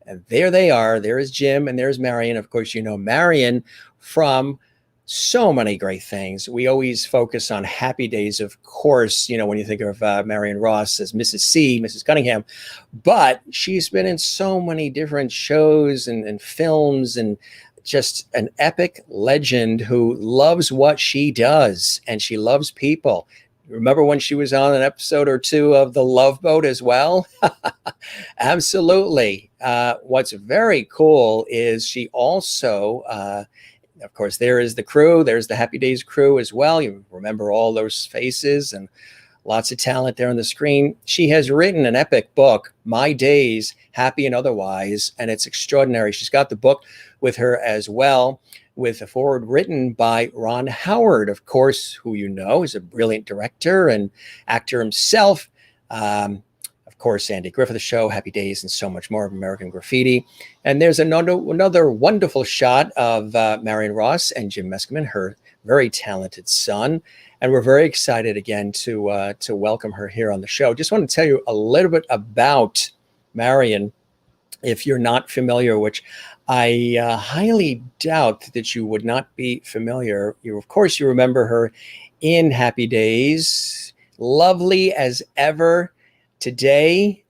And there they are. There is Jim and there's Marion. Of course, you know Marion from so many great things. We always focus on Happy Days, of course, you know, when you think of Marion Ross as Mrs. C, Mrs. Cunningham, but she's been in so many different shows and films, and just an epic legend who loves what she does, and she loves people. Remember when she was on an episode or two of The Love Boat as well? Absolutely. What's very cool is she also, of course, there is the crew. There's the Happy Days crew as well. You remember all those faces and lots of talent there on the screen. She has written an epic book, My Days, Happy and Otherwise, and it's extraordinary. She's got the book with her as well, with a foreword written by Ron Howard, of course, who you know is a brilliant director and actor himself. Of course, Andy Griffith Show, Happy Days, and so much more of American Graffiti. And there's another wonderful shot of Marion Ross and Jim Meskimen, her very talented son. And we're very excited again to welcome her here on the show. Just want to tell you a little bit about Marion, if you're not familiar, which I highly doubt that you would not be familiar. Of course, you remember her in Happy Days, lovely as ever today.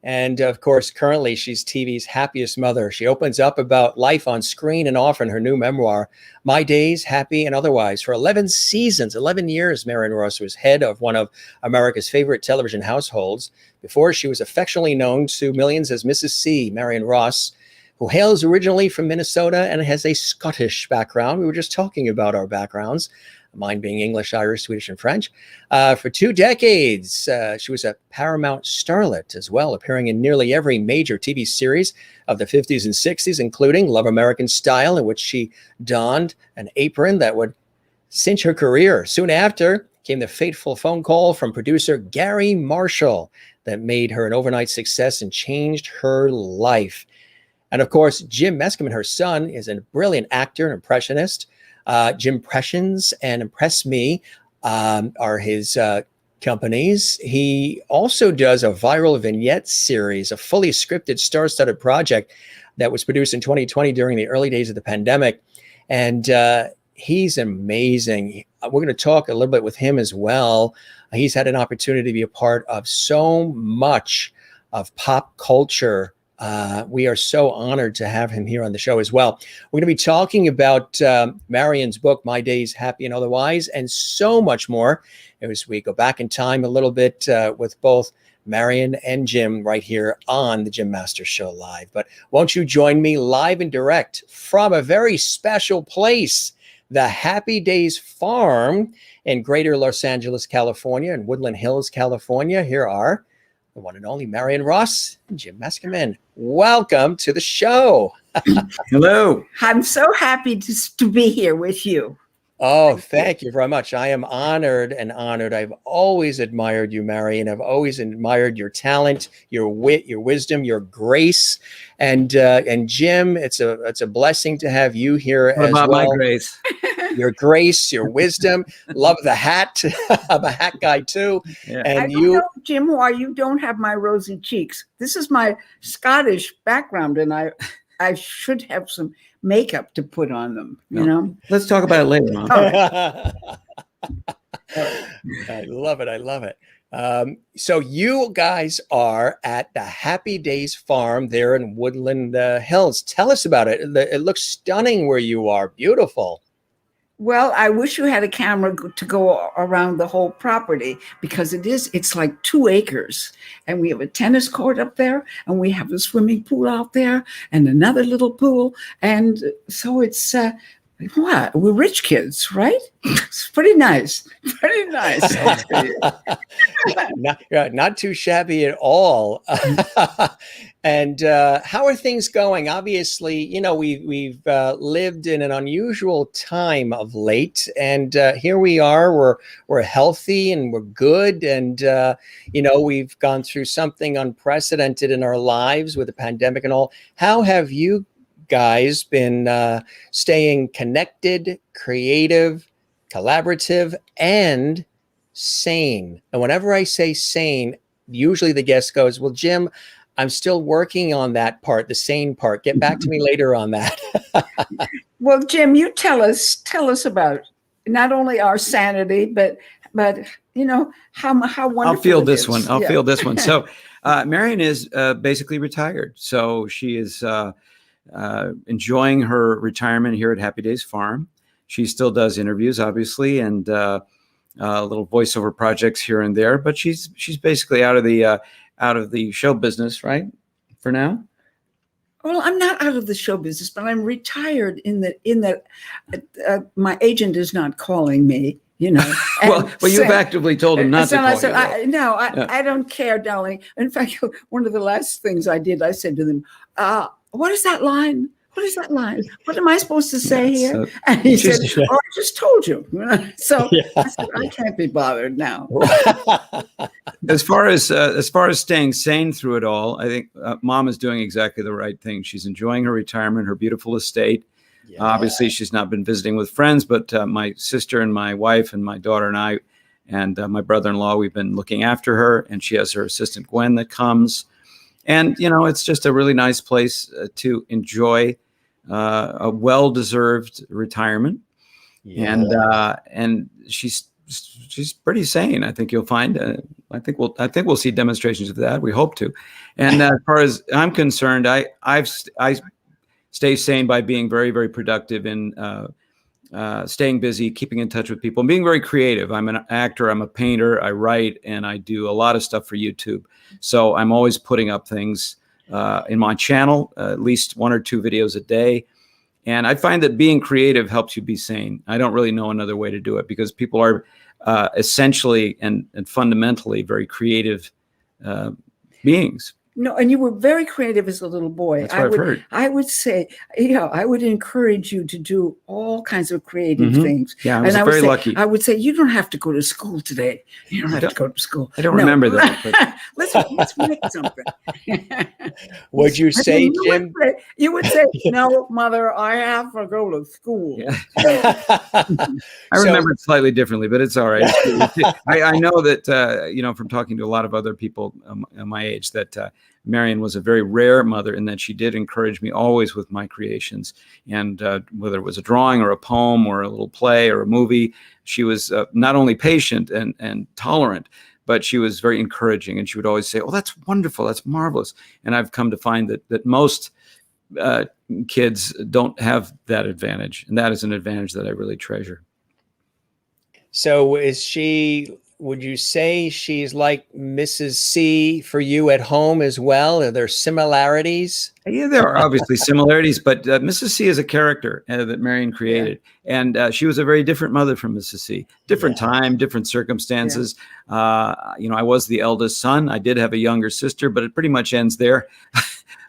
And of course, currently she's TV's happiest mother. She opens up about life on screen and off in her new memoir, My Days, Happy and Otherwise. For 11 seasons, 11 years, Marion Ross was head of one of America's favorite television households. Before, she was affectionately known to millions as Mrs. C, Marion Ross, who hails originally from Minnesota and has a Scottish background. We were just talking about our backgrounds, mine being English, Irish, Swedish, and French. For 2 decades, she was a Paramount starlet as well, appearing in nearly every major TV series of the 50s and 60s, including Love American Style, in which she donned an apron that would cinch her career. Soon after came the fateful phone call from producer Gary Marshall that made her an overnight success and changed her life. And of course, Jim Meskimen, her son, is a brilliant actor and impressionist. Jimpressions and Impress Me are his companies. He also does a viral vignette series, a fully scripted, star-studded project that was produced in 2020 during the early days of the pandemic. And he's amazing. We're going to talk a little bit with him as well. He's had an opportunity to be a part of so much of pop culture. We are so honored to have him here on the show as well. We're going to be talking about Marion's book, My Days, Happy and Otherwise, and so much more as we go back in time a little bit with both Marion and Jim right here on the Jim Masters Show Live. But won't you join me live and direct from a very special place, the Happy Days Farm in Greater Los Angeles, California, and Woodland Hills, California. Here are the one and only Marion Ross and Jim Meskimen. Welcome to the show. Hello. I'm so happy to be here with you. Oh, thank you very much. I am honored and honored. I've always admired you, Marion. I've always admired your talent, your wit, your wisdom, your grace. And Jim, it's a blessing to have you here What as about well. my grace? Your grace, your wisdom. Love the hat. I'm a hat guy too. Yeah. And I don't know, Jim, why you don't have my rosy cheeks. This is my Scottish background, and I should have some makeup to put on them, you know? Let's talk about it later, Mom. I love it. I love it. So you guys are at the Happy Days Farm there in Woodland Hills. Tell us about it. It looks stunning where you are. Beautiful. Well, I wish you had a camera to go around the whole property, because it's like 2 acres, and we have a tennis court up there, and we have a swimming pool out there and another little pool. And so it's, we're rich kids, right? It's pretty nice. Pretty nice. Not too shabby at all. And how are things going? Obviously, you know, we've lived in an unusual time of late, and here we are. We're healthy and we're good, and you know, we've gone through something unprecedented in our lives with the pandemic and all. How have you guys been staying connected, creative, collaborative, and sane? And whenever I say sane, usually the guest goes, well, Jim, I'm still working on that part, the sane part. Get back to me later on that. Well, Jim, you tell us about not only our sanity, but how wonderful. I'll field it this is. one. I'll Yeah. field this one. So Marion is basically retired. So she is enjoying her retirement here at Happy Days Farm. She still does interviews, obviously, and little voiceover projects here and there. But she's basically out of the show business, right? For now. Well, I'm not out of the show business, but I'm retired in that my agent is not calling me. Well, you've actively told him not to call you. I don't care, darling. In fact, one of the last things I did, I said to them, what is that line? What is that line? What am I supposed to say here? And he said, I just told you. So I said, I can't be bothered now. As far as staying sane through it all, I think Mom is doing exactly the right thing. She's enjoying her retirement, her beautiful estate. Yeah. Obviously, she's not been visiting with friends, but my sister and my wife and my daughter and I and my brother-in-law, we've been looking after her, and she has her assistant Gwen that comes. And, it's just a really nice place to enjoy a well-deserved retirement. Yeah. And she's pretty sane. I think you'll find. I think we'll see demonstrations of that. We hope to. And as far as I'm concerned, I stay sane by being very, very productive in staying busy, keeping in touch with people, and being very creative. I'm an actor, I'm a painter, I write, and I do a lot of stuff for YouTube. So I'm always putting up things in my channel, at least 1 or 2 videos a day. And I find that being creative helps you be sane. I don't really know another way to do it because people are essentially and fundamentally very creative beings. No, and you were very creative as a little boy. That's what I've heard. I would say, I would encourage you to do all kinds of creative things. Yeah, I was very lucky. I would say, you don't have to go to school today. You don't have to go to school. I don't remember that. But. Let's make something. Would you say, Jim? You would say, no, Mother, I have to go to school. Yeah. I remember it slightly differently, but it's all right. I know that, from talking to a lot of other people my age, that Marion was a very rare mother in that she did encourage me always with my creations. And whether it was a drawing or a poem or a little play or a movie, she was not only patient and tolerant, but she was very encouraging. And she would always say, oh, that's wonderful. That's marvelous. And I've come to find that most kids don't have that advantage. And that is an advantage that I really treasure. So would you say she's like Mrs. C for you at home as well? Are there similarities? Yeah, there are obviously similarities, but Mrs. C is a character that Marion created. Yeah. And she was a very different mother from Mrs. C. Different time, different circumstances. Yeah. I was the eldest son. I did have a younger sister, but it pretty much ends there.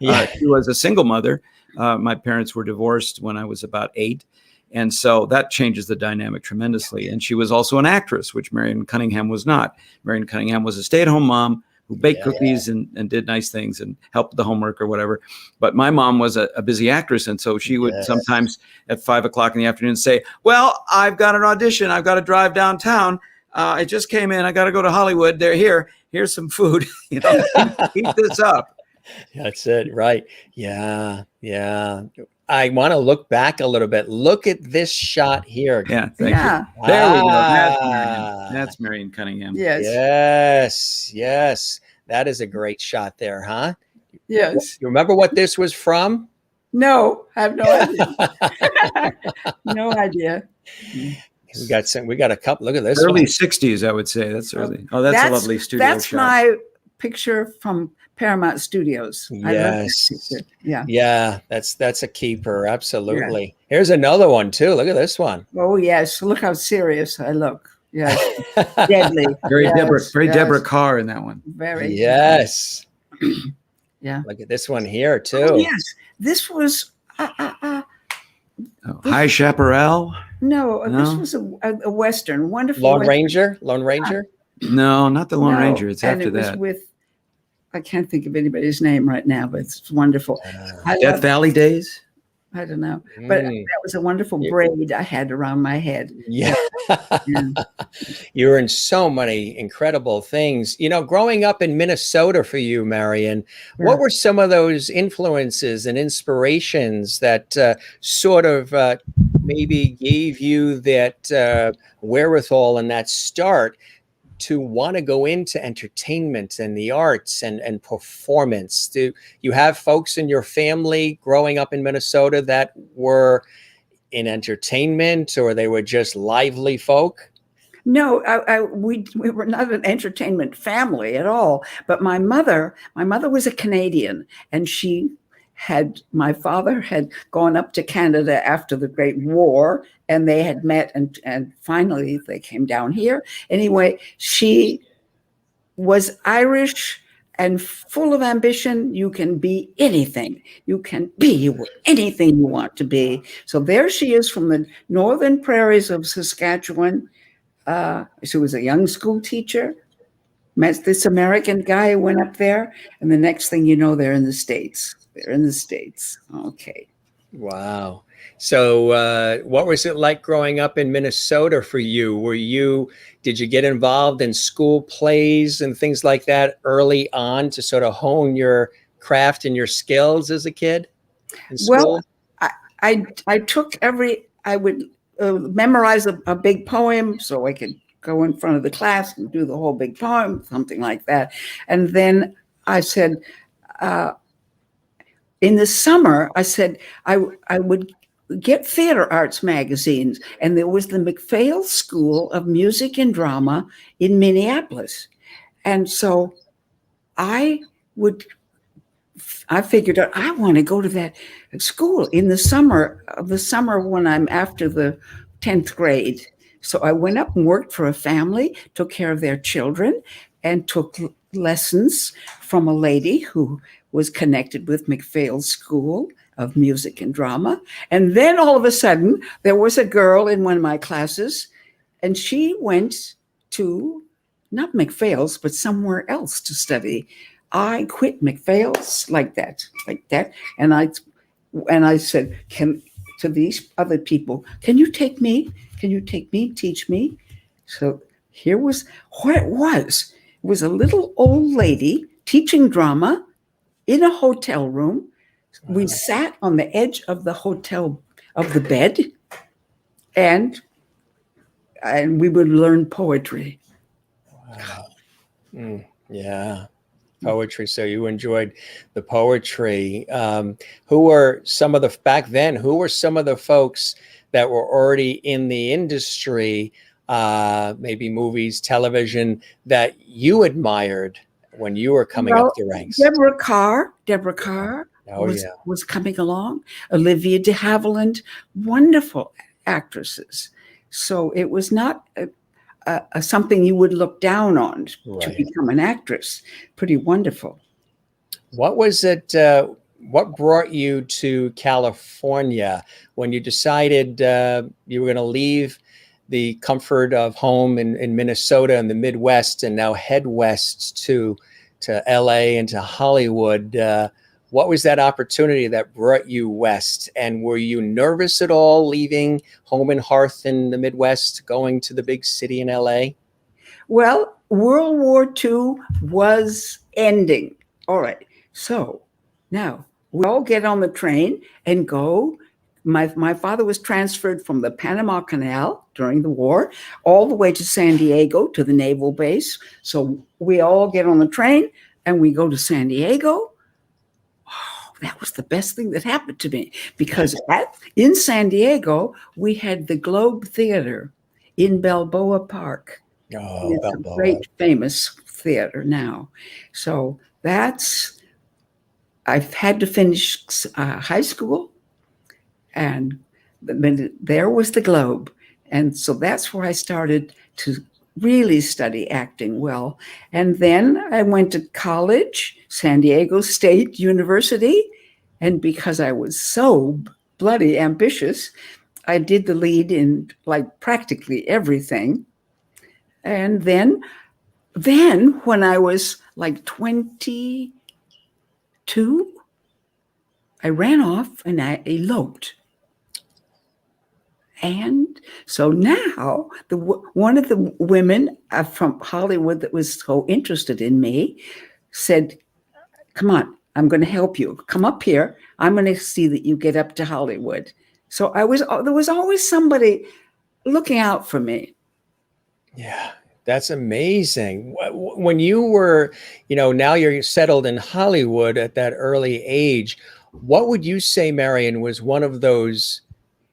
She was a single mother. My parents were divorced when I was about 8. And so that changes the dynamic tremendously. And she was also an actress, which Marion Cunningham was not. Marion Cunningham was a stay-at-home mom who baked cookies and did nice things and helped the homework or whatever. But my mom was a busy actress. And so she would sometimes at 5 o'clock in the afternoon say, well, I've got an audition. I've got to drive downtown. I just came in. I got to go to Hollywood. They're here. Here's some food. Keep this up. That's it. Right. Yeah. Yeah. I want to look back a little bit. Look at this shot here. Yeah, thank you. There we go. That's Marion Cunningham. Yes. That is a great shot there, huh? Yes. You remember what this was from? No, I have no idea. No idea. We got a couple. Look at this. Early 60s, I would say. That's early. Oh, that's a lovely studio That's shot. my picture from Paramount Studios. Yes. Yeah. That's a keeper. Absolutely. Yeah. Here's another one too. Look at this one. Oh yes. Look how serious I look. Yes. Deadly. Very Deborah Carr in that one. Very. Yes. Yeah. Look at this one here too. Oh, yes. This was High Chaparral. No, this was a Western. Wonderful. Lone Western. Ranger? No, not the Lone Ranger. It's after that. I can't think of anybody's name right now, but it's wonderful. Death Valley Days? I don't know. But that was a wonderful braid I had around my head. Yeah. Yeah. You're in so many incredible things. Growing up in Minnesota for you, Marion, what were some of those influences and inspirations that sort of maybe gave you that wherewithal and that start to want to go into entertainment and the arts and performance? Do you have folks in your family growing up in Minnesota that were in entertainment, or they were just lively folk? No, we were not an entertainment family at all. But my mother was a Canadian, and my father had gone up to Canada after the Great War, and they had met, and finally they came down here. Anyway, she was Irish and full of ambition. You can be anything. You can be anything you want to be. So there she is from the northern prairies of Saskatchewan. She was a young school teacher, met this American guy who went up there, and the next thing you know, they're in the States. They're in the States. Okay. Wow. So what was it like growing up in Minnesota for you? Did you get involved in school plays and things like that early on to sort of hone your craft and your skills as a kid in school? Well, I would memorize a big poem so I could go in front of the class and do the whole big poem, something like that. And then I said, in the summer, I said I would get theater arts magazines, and there was the MacPhail School of Music and Drama in Minneapolis. And so I figured out I want to go to that school in the summer when I'm after the 10th grade. So I went up and worked for a family, took care of their children, and took lessons from a lady who was connected with MacPhail School of Music and Drama. And then all of a sudden, there was a girl in one of my classes, and she went to not MacPhail's, but somewhere else to study. I quit MacPhail's like that. And I said, to these other people, can you take me? Can you take me, teach me? So here was what it was. It was a little old lady teaching drama in a hotel room. Wow. We sat on the edge of the bed, and we would learn poetry. Wow. Yeah. Poetry. So you enjoyed the poetry. Who were some of the folks that were already in the industry, maybe movies, television, that you admired when you were coming up the ranks? Deborah Carr was coming along. Olivia de Havilland, wonderful actresses. So it was not something you would look down on to become an actress. Pretty wonderful. What was it? What brought you to California when you decided you were going to leave the comfort of home in Minnesota and the Midwest and now head west to LA and to Hollywood? What was that opportunity that brought you west? And were you nervous at all leaving home and hearth in the Midwest, going to the big city in LA? Well, World War II was ending. All right. So now we all get on the train and go. My father was transferred from the Panama Canal during the war all the way to San Diego to the naval base. So we all get on the train and we go to San Diego. Oh, that was the best thing that happened to me, because in San Diego, we had the Globe Theater in Balboa Park. Oh, it's Balboa. A great famous theater now. So I've had to finish high school, and there was the Globe. And so that's where I started to really study acting well. And then I went to college, San Diego State University. And because I was so bloody ambitious, I did the lead in like practically everything. And then when I was like 22, I ran off and I eloped. And so now one of the women from Hollywood that was so interested in me said, come on, I'm going to help you. Come up here. I'm going to see that you get up to Hollywood. So there was always somebody looking out for me. Yeah, that's amazing. When you were, now you're settled in Hollywood at that early age, what would you say, Marion, was one of those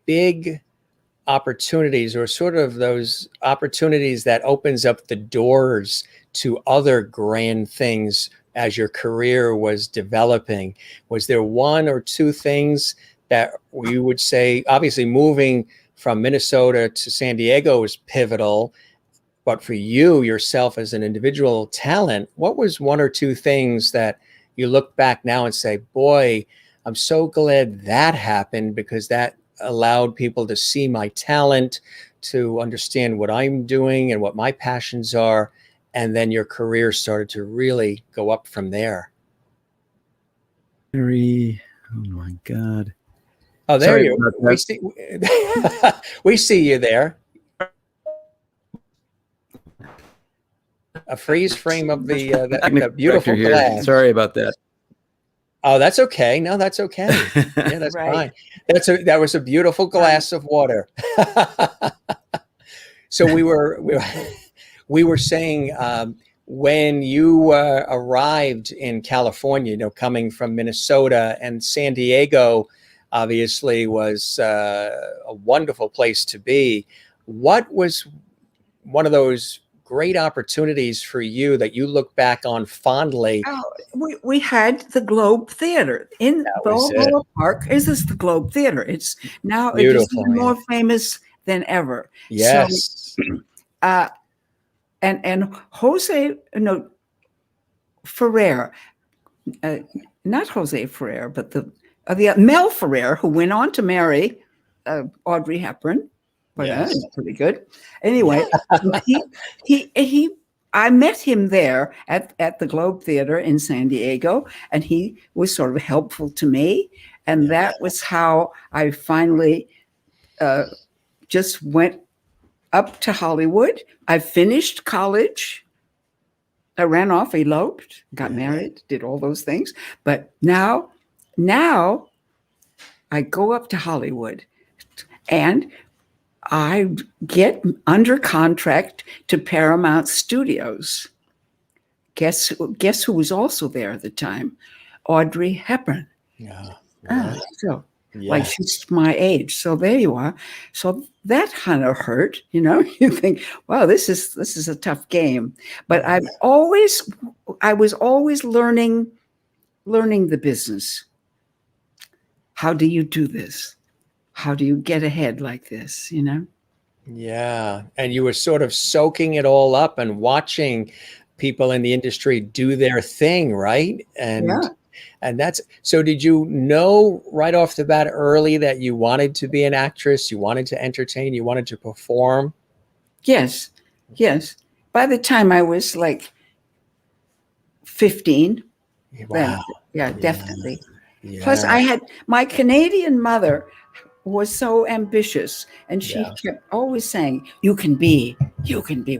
big opportunities, or sort of those opportunities that opens up the doors to other grand things as your career was developing? Was there one or two things that you would say, obviously moving from Minnesota to San Diego was pivotal, but for you yourself as an individual talent, what was one or two things that you look back now and say, boy, I'm so glad that happened, because that allowed people to see my talent, to understand what I'm doing and what my passions are, and then your career started to really go up from there? Oh my God. Oh, there you are. We see you there. A freeze frame of the beautiful glass. Sorry about that. Oh, that's okay. No, that's okay. Yeah, that's Right. fine. That was a beautiful glass of water. So we were saying, when you arrived in California, coming from Minnesota, and San Diego obviously was a wonderful place to be. What was one of those great opportunities for you that you look back on fondly? We had the Globe Theater in Balboa Park. Is this the Globe Theater? It's now beautiful, more famous than ever. Yes. So, and Jose, Ferrer, not Jose Ferrer, but the Mel Ferrer, who went on to marry Audrey Hepburn. But that's pretty good. Anyway, I met him there at the Globe Theater in San Diego, and he was sort of helpful to me. And that was how I finally just went up to Hollywood. I finished college. I ran off, eloped, got married, did all those things. But now I go up to Hollywood, and I get under contract to Paramount Studios. Guess who was also there at the time? Audrey Hepburn. Yeah. So like she's my age. So there you are. So that kind of hurt, You think, wow, this is a tough game. But I was always learning the business. How do you do this? How do you get ahead like this, Yeah. And you were sort of soaking it all up and watching people in the industry do their thing, right? And that's, so did you know right off the bat early that you wanted to be an actress, you wanted to entertain, you wanted to perform? Yes. By the time I was like 15, wow. Then, definitely. Yeah. Plus I had, my Canadian mother was so ambitious, and she kept always saying, you can be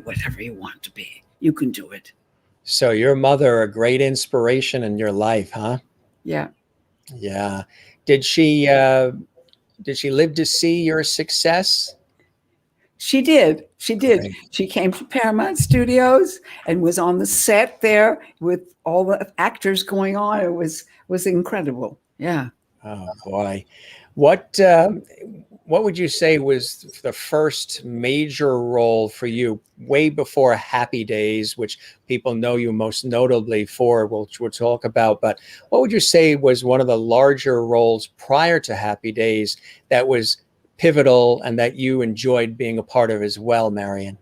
whatever you want to be. You can do it. So your mother, a great inspiration in your life, huh? Yeah. Yeah. Did she live to see your success? She did. Great. She came to Paramount Studios and was on the set there with all the actors going on. It was incredible. Yeah. Oh boy. What would you say was the first major role for you way before Happy Days, which people know you most notably for, which we'll talk about, but what would you say was one of the larger roles prior to Happy Days that was pivotal and that you enjoyed being a part of as well, Marion?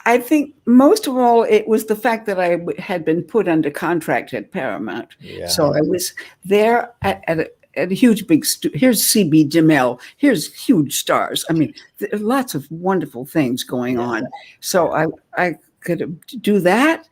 I think most of all, it was the fact that I had been put under contract at Paramount. Yeah. So I was there at a huge big here's C.B. DeMille, here's huge stars. I mean, lots of wonderful things going on. So I could do that.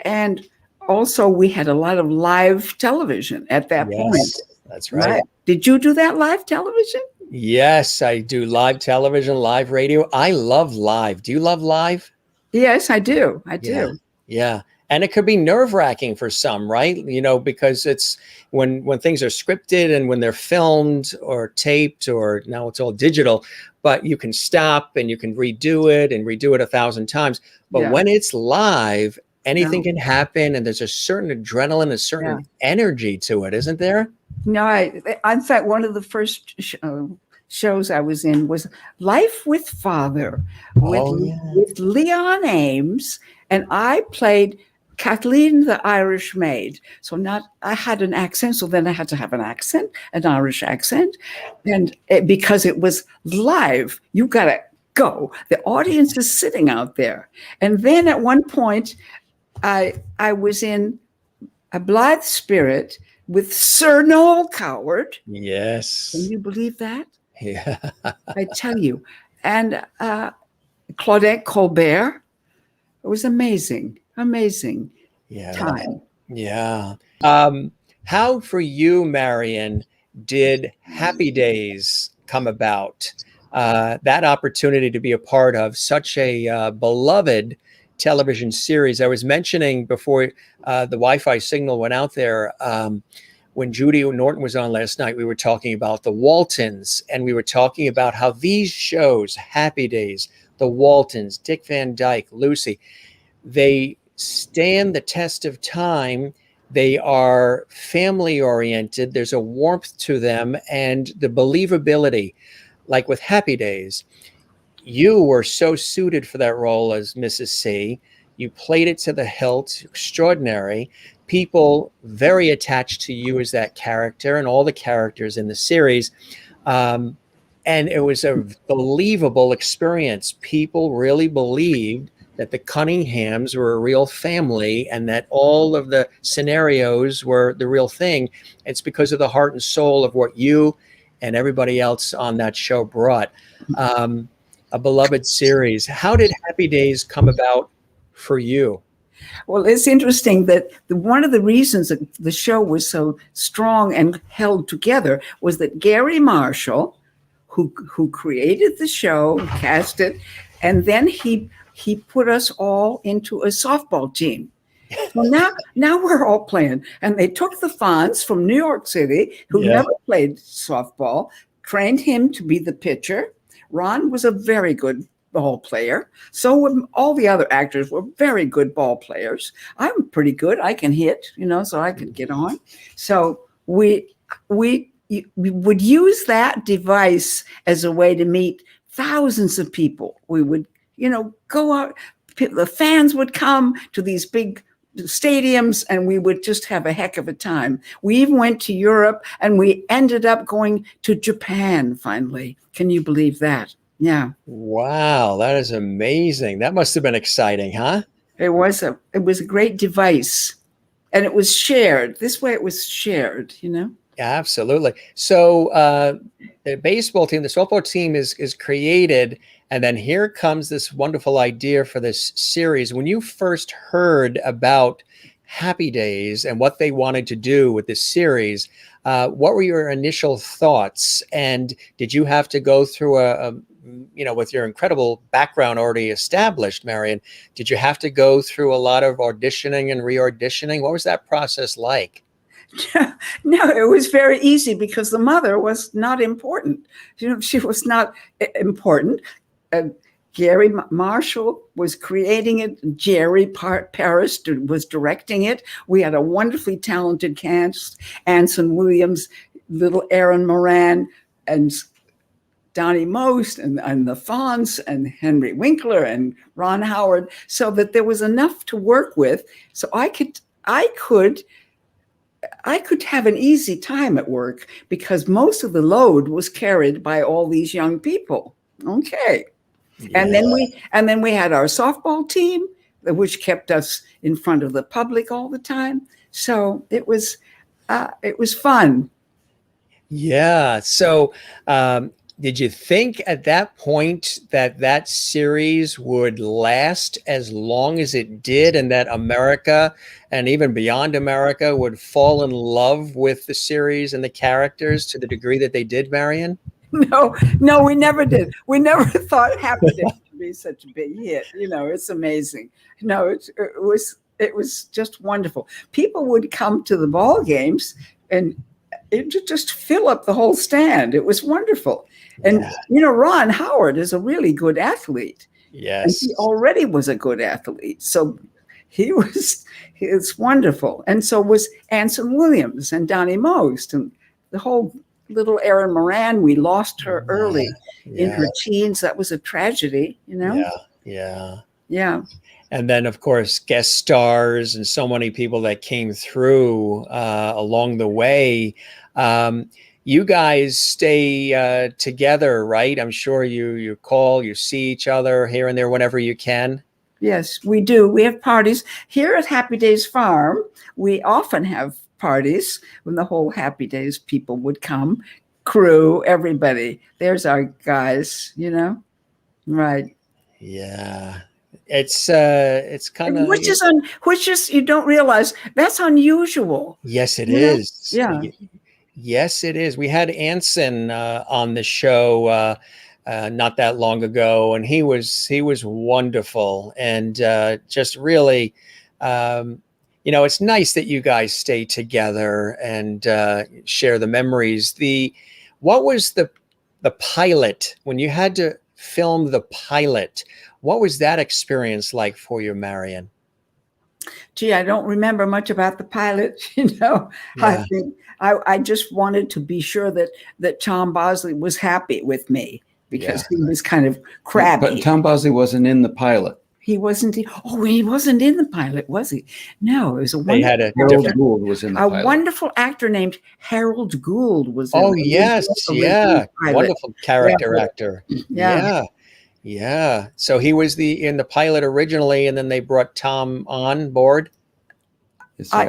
And also we had a lot of live television at that point. That's right. Right. Did you do that live television? Yes, I do live television, live radio. I love live. Do you love live? Yes, I do. I Yeah. do. Yeah. And it could be nerve-wracking for some, right? You know, because it's when things are scripted and when they're filmed or taped, or now it's all digital, but you can stop and you can redo it and redo it 1,000 times. But Yeah. when it's live, anything No. can happen, and there's a certain adrenaline, a certain energy to it, isn't there? No, in fact, one of the first shows I was in was Life with Father with, Oh, yeah. with Leon Ames, and I played Kathleen the Irish maid. So I had an accent, so then I had to have an accent, an Irish accent, and because it was live, you got to go. The audience is sitting out there, and then at one point, I was in A Blithe Spirit with Sir Noel Coward. Yes. Can you believe that? Yeah. I tell you. And Claudette Colbert. It was amazing, amazing time. Yeah. How for you, Marion, did Happy Days come about? That opportunity to be a part of such a beloved television series. I was mentioning before the Wi-Fi signal went out there, when Judy Norton was on last night, we were talking about the Waltons, and we were talking about how these shows, Happy Days, the Waltons, Dick Van Dyke, Lucy, they stand the test of time. They are family oriented. There's a warmth to them, and the believability, like with Happy Days, you were so suited for that role as Mrs. C. You played it to the hilt, extraordinary. People very attached to you as that character and all the characters in the series. And it was a believable experience. People really believed that the Cunninghams were a real family and that all of the scenarios were the real thing. It's because of the heart and soul of what you and everybody else on that show brought. A beloved series. How did Happy Days come about for you? Well, it's interesting that one of the reasons that the show was so strong and held together was that Gary Marshall, who created the show, cast it, and then he put us all into a softball team. Well, now we're all playing, and they took the Fonz from New York City, who never played softball, trained him to be the pitcher. Ron was a very good ball player. So were all the other actors were very good ball players. I'm pretty good. I can hit, so I could get on. So we would use that device as a way to meet thousands of people. We would, go out. The fans would come to these big stadiums, and we would just have a heck of a time. We even went to Europe, and we ended up going to Japan finally. Can you believe that? Yeah. Wow, that is amazing. That must have been exciting, huh? It was a great device, and it was shared. This way it was shared, Absolutely. So the baseball team, the softball team is created, and then here comes this wonderful idea for this series. When you first heard about Happy Days and what they wanted to do with this series, what were your initial thoughts? And did you have to go through with your incredible background already established, Marion, did you have to go through a lot of auditioning and re-auditioning? What was that process like? No, it was very easy because the mother was not important. She was not important. Gary Marshall was creating it. Jerry Paris was directing it. We had a wonderfully talented cast: Anson Williams, little Aaron Moran, and Donnie Most, and the Fonz, and Henry Winkler, and Ron Howard, so that there was enough to work with. So I could have an easy time at work because most of the load was carried by all these young people. Okay. Yeah. And then we had our softball team, which kept us in front of the public all the time. So it was fun. Yeah. So Did you think at that point that that series would last as long as it did, and that America and even beyond America would fall in love with the series and the characters to the degree that they did, Marion? No, no, we never did. We never thought Happy Days would be such a big hit. You know, it's amazing. No, it was just wonderful. People would come to the ball games and it would just fill up the whole stand. It was wonderful. And you know, Ron Howard is a really good athlete. Yes, and he already was a good athlete, so he was wonderful. And so was Anson Williams and Donnie Most and the whole little Erin Moran. We lost her early in her teens. That was a tragedy, you know. Yeah. And then, of course, guest stars and so many people that came through along the way. You guys stay together, right? I'm sure you call, you see each other here and there whenever you can. Yes, we do. We have parties here at Happy Days Farm. We often have parties when the whole Happy Days people would come, crew, everybody. There's our guys, you know, right? Yeah, it's kind of which is you don't realize that's unusual. Yes, it is. Yeah. Yes, it is. We had Anson on the show not that long ago, and he was wonderful, and just really, you know, it's nice that you guys stay together and share the memories. What was the pilot when you had to film the pilot? What was that experience like for you, Marion? Gee, I don't remember much about the pilot. You know, I think I just wanted to be sure that Tom Bosley was happy with me because he was kind of crabby. But Tom Bosley wasn't in the pilot. He wasn't. Oh, he wasn't in the pilot, was he? No, it was a wonderful. They had a Harold Gould was in the pilot. A wonderful actor named Harold Gould was. Oh yes, wonderful character actor. Yeah. So he was in the pilot originally, and then they brought Tom on board.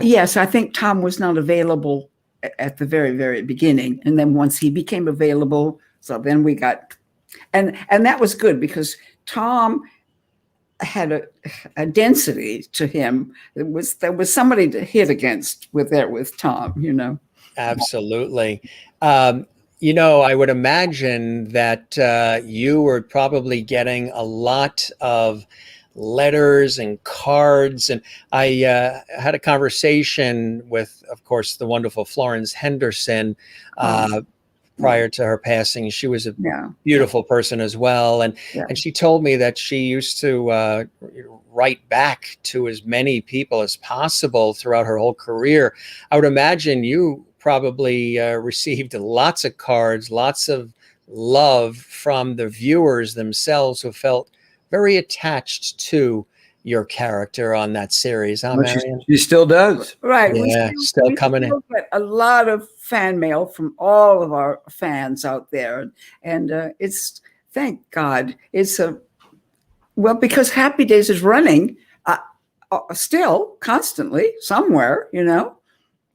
Yes, I think Tom was not available at the very, very beginning, and then once he became available, so then we got, and that was good because Tom had a density to him. There was somebody to hit against with Tom, you know. Absolutely. You know, I would imagine that you were probably getting a lot of letters and cards. And I had a conversation with, of course, the wonderful Florence Henderson prior to her passing. She was a beautiful person as well. And she told me that she used to write back to as many people as possible throughout her whole career. I would imagine you probably received lots of cards, lots of love from the viewers themselves who felt very attached to your character on that series. Huh, Marion? She still does. Right. Yeah, still coming in. Get a lot of fan mail from all of our fans out there. And it's, thank God, it's because Happy Days is running still constantly somewhere, you know.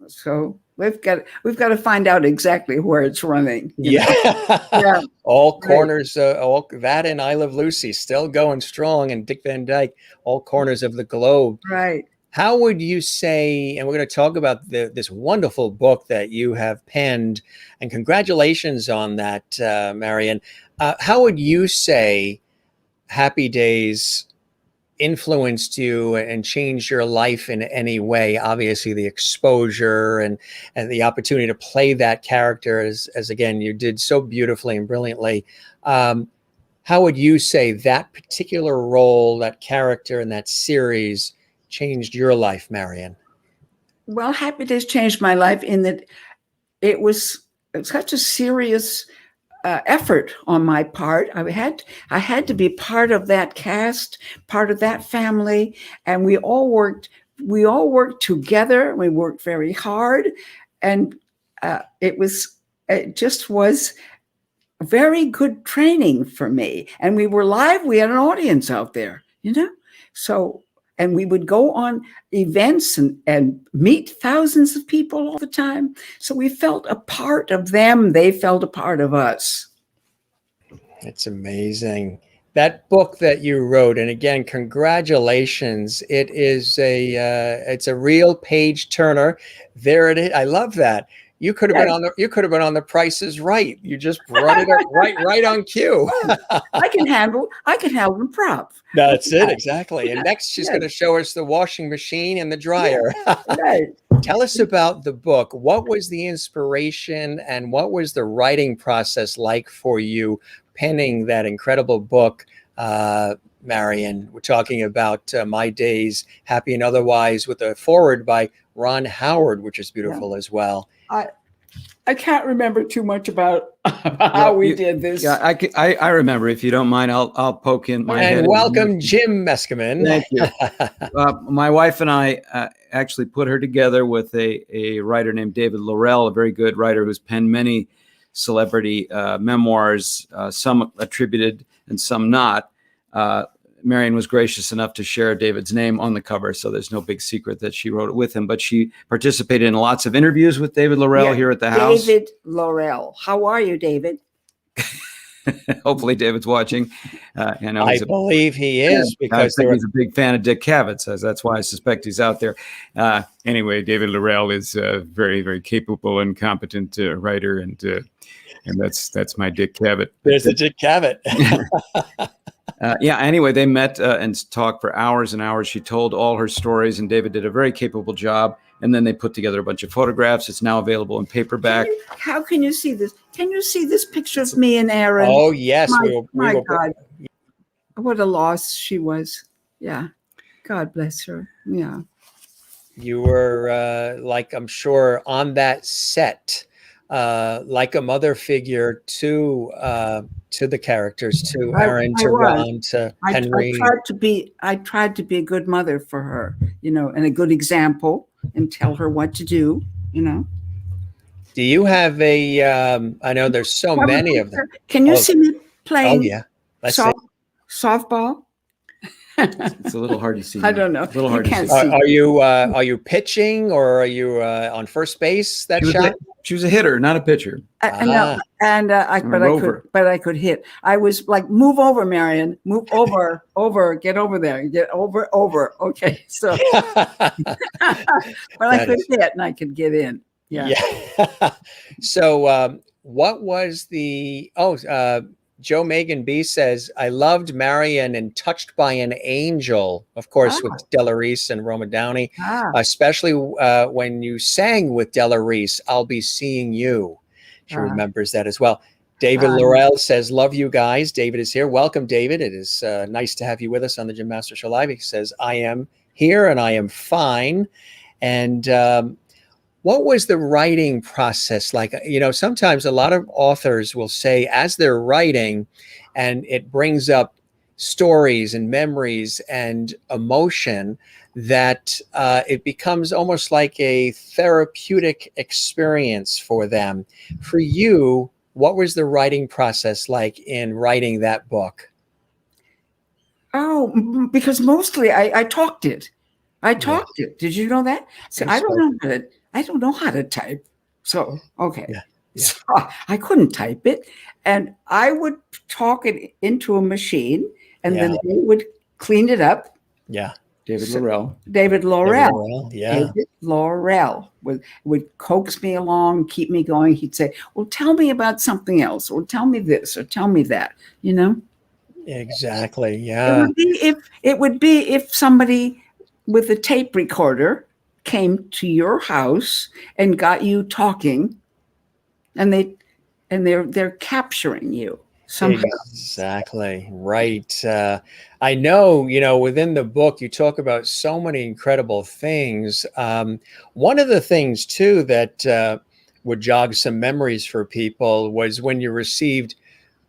So we've got to find out exactly where it's running. Yeah. All corners, all that and I Love Lucy still going strong, and Dick Van Dyke, all corners of the globe. Right. How would you say, and we're going to talk about this wonderful book that you have penned, and congratulations on that, Marion. How would you say Happy Days influenced you and changed your life in any way? Obviously the exposure and the opportunity to play that character as again, you did so beautifully and brilliantly. How would you say that particular role, that character in that series changed your life, Marion? Well, Happy Days changed my life in that it was such a serious effort on my part. I had to be part of that cast, part of that family, and we all worked together. We worked very hard, and it just was very good training for me. And we were live. We had an audience out there, you know. So, and we would go on events and meet thousands of people all the time. So we felt a part of them. They felt a part of us. It's amazing. That book that you wrote, and again, congratulations. It's a real page turner. There it is. I love that. You could have been Yes. you could have been on The Price is Right. You just brought it up right on cue. I can handle the prop. That's it, exactly. And Yeah. next she's Yes. going to show us the washing machine and the dryer. Right. Tell us about the book. What was the inspiration and what was the writing process like for you penning that incredible book, Marion? We're talking about My Days, Happy and Otherwise, with a foreword by Ron Howard, which is beautiful as well. I can't remember too much about how we did this. Yeah, I remember. If you don't mind, I'll poke in my head. And welcome, Jim Meskimen. Thank you. My wife and I actually put her together with a writer named David Laurel, a very good writer who's penned many celebrity memoirs, some attributed and some not. Marion was gracious enough to share David's name on the cover, so there's no big secret that she wrote it with him. But she participated in lots of interviews with David Laurel here at the house. David Laurel. How are you, David? Hopefully David's watching. I believe he is, because he's a big fan of Dick Cavett, so that's why I suspect he's out there. Anyway, David Laurel is a very, very capable and competent writer, and that's my Dick Cavett. There's the Dick Cavett. Anyway, they met and talked for hours and hours. She told all her stories, and David did a very capable job. And then they put together a bunch of photographs. It's now available in paperback. How can you see this? Can you see this picture of me and Aaron? Oh, yes. My God. What a loss she was. Yeah. God bless her. Yeah. You were, like, I'm sure, on that set, like a mother figure to the characters, to Aaron, to Ron, to Henry. I tried to be a good mother for her, and a good example, and tell her what to do, Do you have I know there's so many of them. Can you see me playing? Oh, yeah. Let's see. Softball? It's a little hard to see. I don't know. A little hard to see. Are you pitching, or are you on first base that shot? She was a hitter, not a pitcher. No, but I could hit. I was like, move over, Marion, move over, get over there, get over. Okay, so, but I could hit and I could get in. Yeah. So, what was Joe Megan B says, I loved Marion and Touched by an Angel, of course, with Della Reese and Roma Downey, especially when you sang with Della Reese, I'll Be Seeing You. She remembers that as well. David Laurel says, love you guys. David is here. Welcome, David. It is nice to have you with us on the Jim Master Show Live. He says, I am here and I am fine. And what was the writing process like? Sometimes a lot of authors will say, as they're writing, and it brings up stories and memories and emotion, that it becomes almost like a therapeutic experience for them. For you, what was the writing process like in writing that book? Oh, because mostly I talked it. It. Did you know that? So I don't know how to type. So, okay. Yeah. So I couldn't type it. And I would talk it into a machine, and then they would clean it up. Yeah. David Laurel. David Laurel would coax me along, keep me going. He'd say, well, tell me about something else, or tell me this, or tell me that, Exactly. Yeah. It would be if somebody with a tape recorder came to your house and got you talking, and they're capturing you somehow. Exactly. Right. I know, within the book, you talk about so many incredible things. One of the things too, that would jog some memories for people was when you received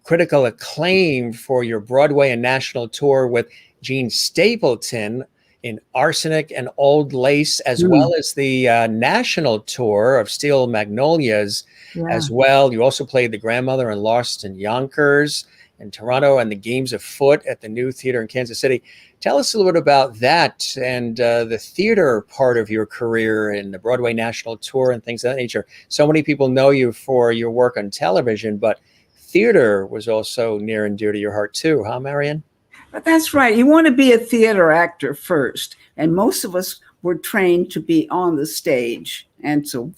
critical acclaim for your Broadway and national tour with Gene Stapleton in Arsenic and Old Lace, as well as the national tour of Steel Magnolias as well. You also played the grandmother in Lost in Yonkers in Toronto, and the Games of Foot at the New Theater in Kansas City. Tell us a little bit about that and the theater part of your career and the Broadway national tour and things of that nature. So many people know you for your work on television, but theater was also near and dear to your heart too, huh, Marion? But that's right. You want to be a theater actor first. And most of us were trained to be on the stage. And so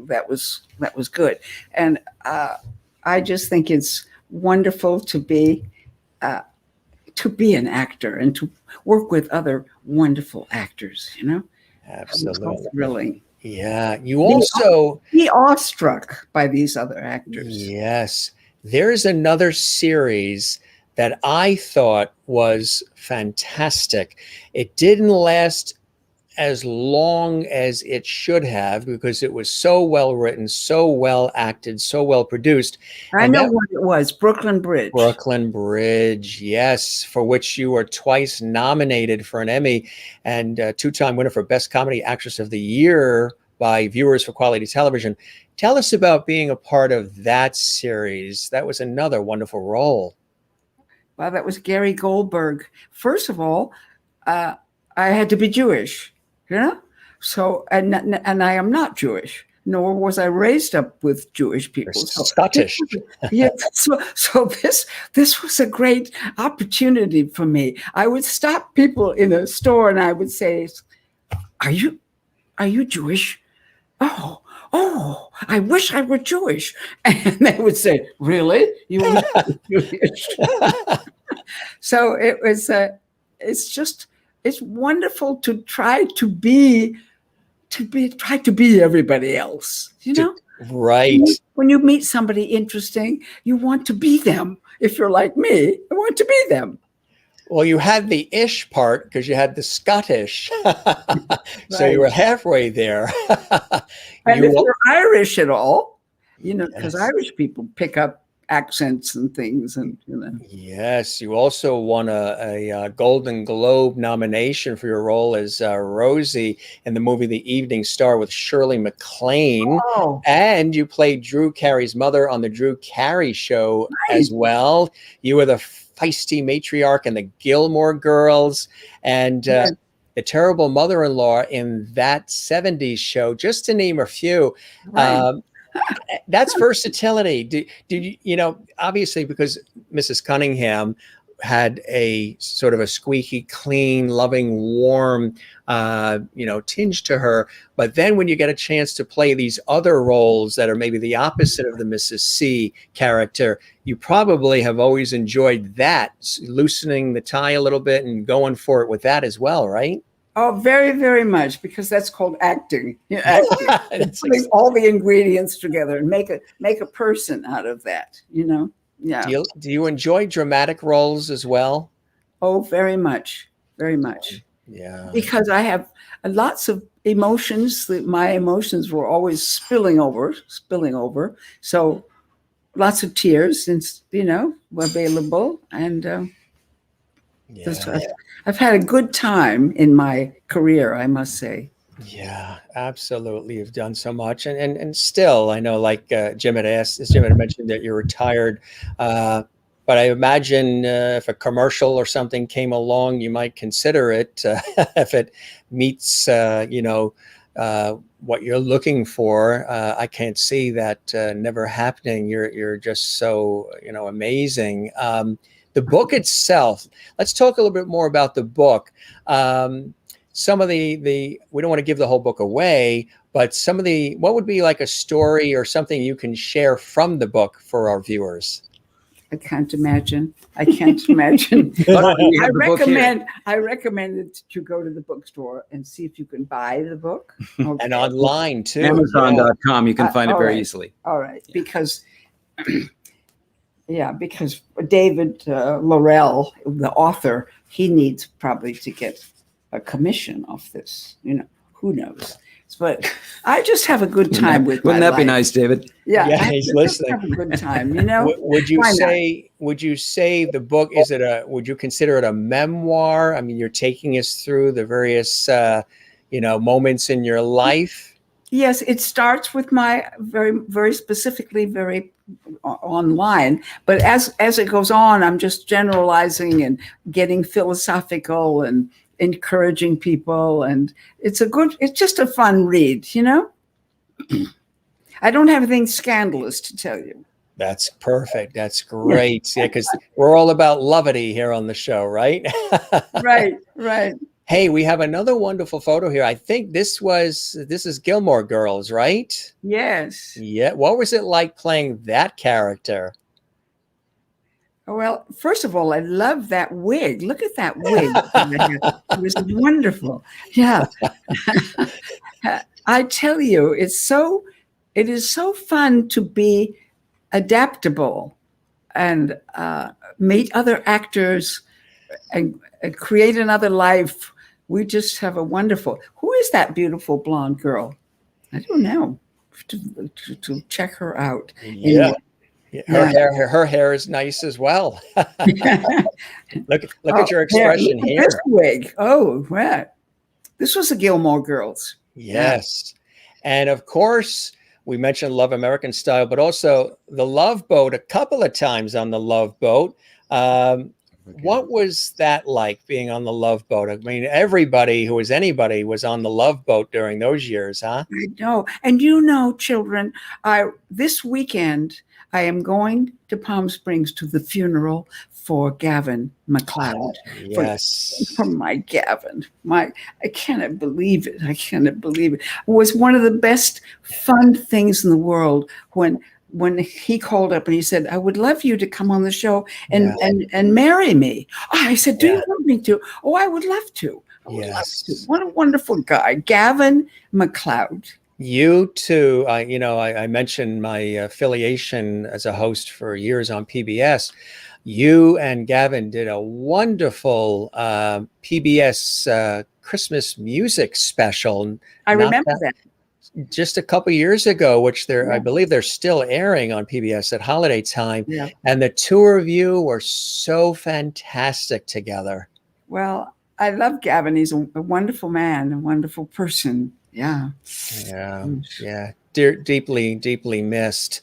that was good. And I just think it's wonderful to be an actor and to work with other wonderful actors, Absolutely. It's so thrilling. Yeah. You also be awestruck by these other actors. Yes. There's another series that I thought was fantastic. It didn't last as long as it should have because it was so well written, so well acted, so well produced. I know what it was, Brooklyn Bridge. Brooklyn Bridge, yes, for which you were twice nominated for an Emmy and two-time winner for Best Comedy Actress of the Year by Viewers for Quality Television. Tell us about being a part of that series. That was another wonderful role. Well, that was Gary Goldberg. First of all, I had to be Jewish, So, and I am not Jewish, nor was I raised up with Jewish people. So, Scottish. Yeah. So this was a great opportunity for me. I would stop people in a store and I would say, "Are you Jewish? Oh, I wish I were Jewish." And they would say, "Really? You are not Jewish?" So it's wonderful to try to be everybody else, Right. When you meet somebody interesting, you want to be them. If you're like me, I want to be them. Well, you had the ish part because you had the Scottish. So Right. you were halfway there. And if you're Irish at all, because Yes. Irish people pick up accents and things, and Yes, you also won a Golden Globe nomination for your role as Rosie in the movie The Evening Star with Shirley MacLaine. Oh, And you played Drew Carey's mother on the Drew Carey Show nice. as well. You were the feisty matriarch in the Gilmore Girls and Yes. the terrible mother-in-law in That 70s Show, just to name a few. Right. That's Versatility. Did you, obviously because Mrs. Cunningham had a sort of a squeaky clean, loving, warm, tinge to her. But then when you get a chance to play these other roles that are maybe the opposite of the Mrs. C character, you probably have always enjoyed that, loosening the tie a little bit and going for it with that as well, right? Oh, very, very much, because that's called acting. Acting. Putting all the ingredients together and make a person out of that. Yeah. Do you enjoy dramatic roles as well? Oh, very much, very much. Yeah. Because I have lots of emotions. My emotions were always spilling over. So lots of tears, were available, and I've had a good time in my career, I must say. Yeah, absolutely. You've done so much, and still, I know, like Jim had mentioned that you're retired, but I imagine if a commercial or something came along, you might consider it if it meets, what you're looking for. I can't see that never happening. You're just so amazing. The book itself. Let's talk a little bit more about the book. Some of the we don't want to give the whole book away, but what would be like a story or something you can share from the book for our viewers? I can't imagine. I recommend that you go to the bookstore and see if you can buy the book. Okay. And online too. Amazon.com. You can find it very easily. All right. Because David Laurel, the author, he needs probably to get a commission off this. Who knows? But I just have a good time with. Wouldn't that be nice, David? Yeah, he's listening. Have a good time. Would you say the book would you consider it a memoir? I mean, you're taking us through the various moments in your life. Yes, it starts with my very, very specifically, very online. But as it goes on, I'm just generalizing and getting philosophical and encouraging people, and it's just a fun read. I don't have anything scandalous to tell you. That's perfect. That's great. Yeah, because we're all about levity here on the show, right? Right, right. Hey, we have another wonderful photo here. I think this is Gilmore Girls, right? Yes. Yeah. What was it like playing that character? Well, first of all, I love that wig. Look at that wig. It was wonderful. Yeah. I tell you, it is so fun to be adaptable and meet other actors and create another life. We just have a wonderful. Who is that beautiful blonde girl? I don't know. To check her out. Yeah. Anyway. Her hair is nice as well. Look at your expression look at here. this wig. Oh, right. This was the Gilmore Girls. Yes. And of course, we mentioned Love American Style, but also the Love Boat a couple of times on the Love Boat. What was that like being on the Love Boat? I mean, everybody who was anybody was on the Love Boat during those years, huh? I know. And children, this weekend, I am going to Palm Springs to the funeral for Gavin MacLeod. Yes. For my Gavin. I cannot believe it. I cannot believe it. It was one of the best fun things in the world when he called up and he said, I would love you to come on the show and marry me. Oh, I said, do you want me to? Oh, I would love to. I would love to. What a wonderful guy. Gavin MacLeod. You too. I mentioned my affiliation as a host for years on PBS. You and Gavin did a wonderful PBS Christmas music special. I remember that. Just a couple years ago, which I believe they're still airing on PBS at holiday time. Yeah. And the two of you were so fantastic together. Well, I love Gavin. He's a wonderful man, a wonderful person. Yeah. Yeah. Deeply missed.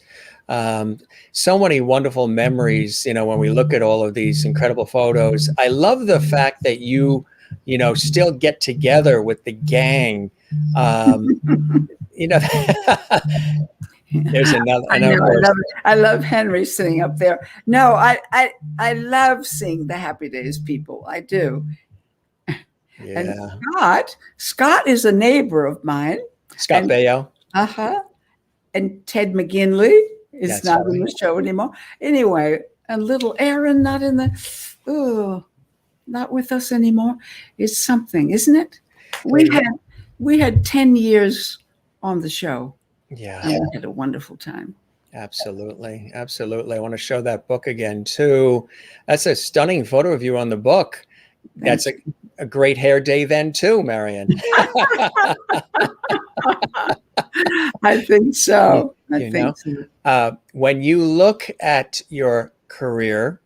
So many wonderful memories, when we look at all of these incredible photos. I love the fact that you still get together with the gang. There's another. I love Henry sitting up there. No, I love seeing the Happy Days people. I do. Yeah. And Scott is a neighbor of mine. Scott Baio. And Ted McGinley is not in the show anymore. Anyway, and little Aaron not with us anymore. It's something, isn't it? We had 10 years on the show. Yeah. And we had a wonderful time. Absolutely. I want to show that book again too. That's a stunning photo of you on the book. That's a great hair day then too, Marion. I think so. When you look at your career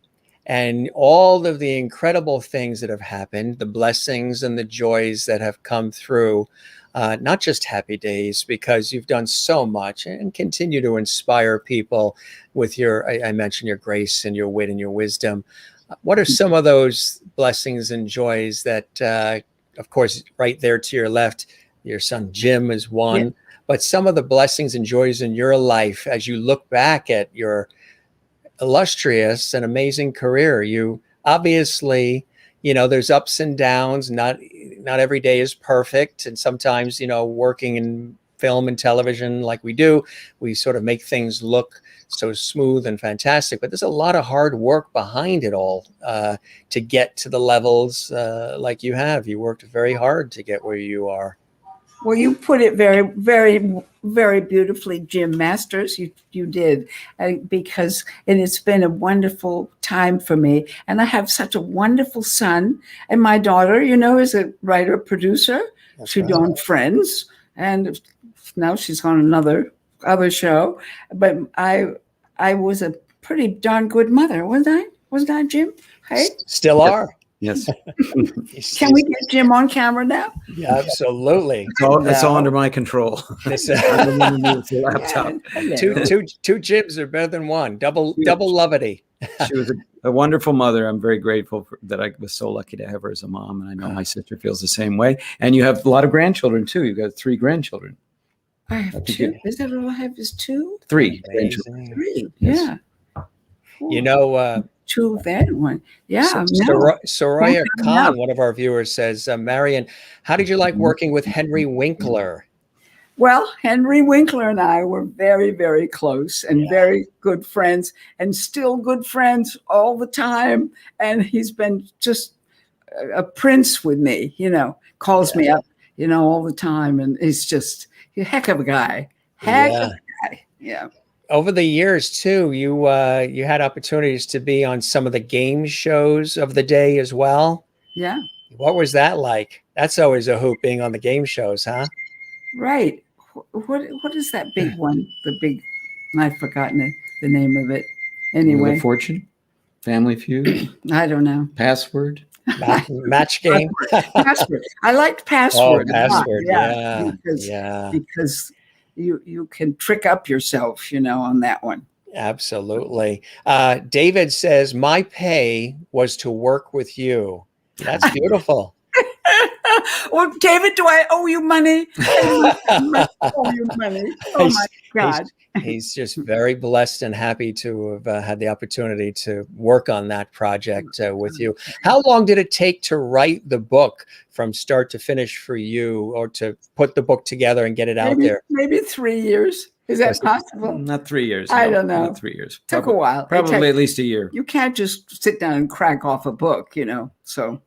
and all of the incredible things that have happened, the blessings and the joys that have come through, not just Happy Days, because you've done so much and continue to inspire people with I mentioned your grace and your wit and your wisdom. What are some of those blessings and joys that, of course, right there to your left, your son Jim is one, but some of the blessings and joys in your life as you look back at your illustrious and amazing career? You obviously, there's ups and downs. Not every day is perfect. And sometimes, working in film and television like we do, we sort of make things look so smooth and fantastic, but there's a lot of hard work behind it all to get to the levels like you have. You worked very hard to get where you are. Well, you put it very, very, very beautifully, Jim Masters. You did, because it's been a wonderful time for me. And I have such a wonderful son. And my daughter, is a writer, producer. She's on Friends. And now she's on another show. But I was a pretty darn good mother, wasn't I, Jim? Hey? Still are. Yes. Can we get Jim on camera now? Yeah, absolutely. It's all under my control. Laptop. Two Jims are better than one. Double levity. She was a wonderful mother. I'm very grateful that I was so lucky to have her as a mom, and I know my sister feels the same way. And you have a lot of grandchildren too. You've got 3 grandchildren. I have two. Is that all I have? Is two? Three. Amazing. Three. Yes. Yeah. You know, Two of that one. Yeah. Soraya Can't Khan, enough. one of our viewers, says, Marion, how did you like working with Henry Winkler? Well, Henry Winkler and I were very, very close and very good friends, and still good friends all the time. And he's been just a prince with me, calls me up, all the time. And he's just a heck of a guy. Heck of a guy. Yeah. Over the years, too, you had opportunities to be on some of the game shows of the day as well. Yeah. What was that like? That's always a hoop, being on the game shows, huh? Right. What is that big one? The big, I've forgotten the name of it. Anyway. Wheel of Fortune, Family Feud, I don't know. Password. Match game. Password. I liked Password. Oh, Password. Yeah. Because you can trick up yourself, on that one. Absolutely. David says, my pay was to work with you. That's beautiful. Well, David, do I owe you money? I owe you money. Oh my God. He's just very blessed and happy to have had the opportunity to work on that project with you. How long did it take to write the book from start to finish for you, or to put the book together and get it out there? Maybe 3 years. Is that possible? Not 3 years. I don't know. Not 3 years. Took a while. Probably at least a year. You can't just sit down and crack off a book, so.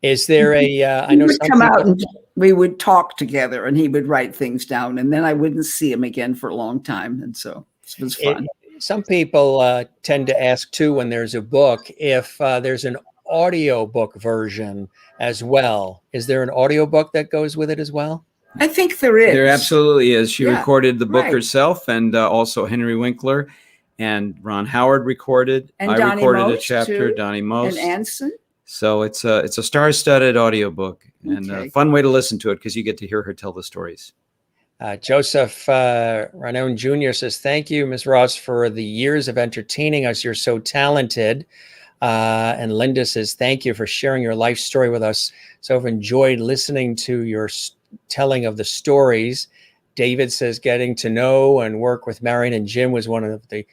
Is there I know some come out and we would talk together, and he would write things down, and then I wouldn't see him again for a long time. And so it was fun. Some people tend to ask too, when there's a book, if there's an audio book version as well. Is there an audio book that goes with it as well? I think there is. There absolutely is. She recorded the book herself, and also Henry Winkler and Ron Howard recorded. And I Donnie recorded Most a chapter, too. Donnie Most. And Anson. So it's a star-studded audiobook, and a fun way to listen to it because you get to hear her tell the stories. Joseph Ranone Jr. says, thank you, Ms. Ross, for the years of entertaining us. You're so talented. And Linda says, thank you for sharing your life story with us. So I've enjoyed listening to your telling of the stories. David says, getting to know and work with Marion and Jim was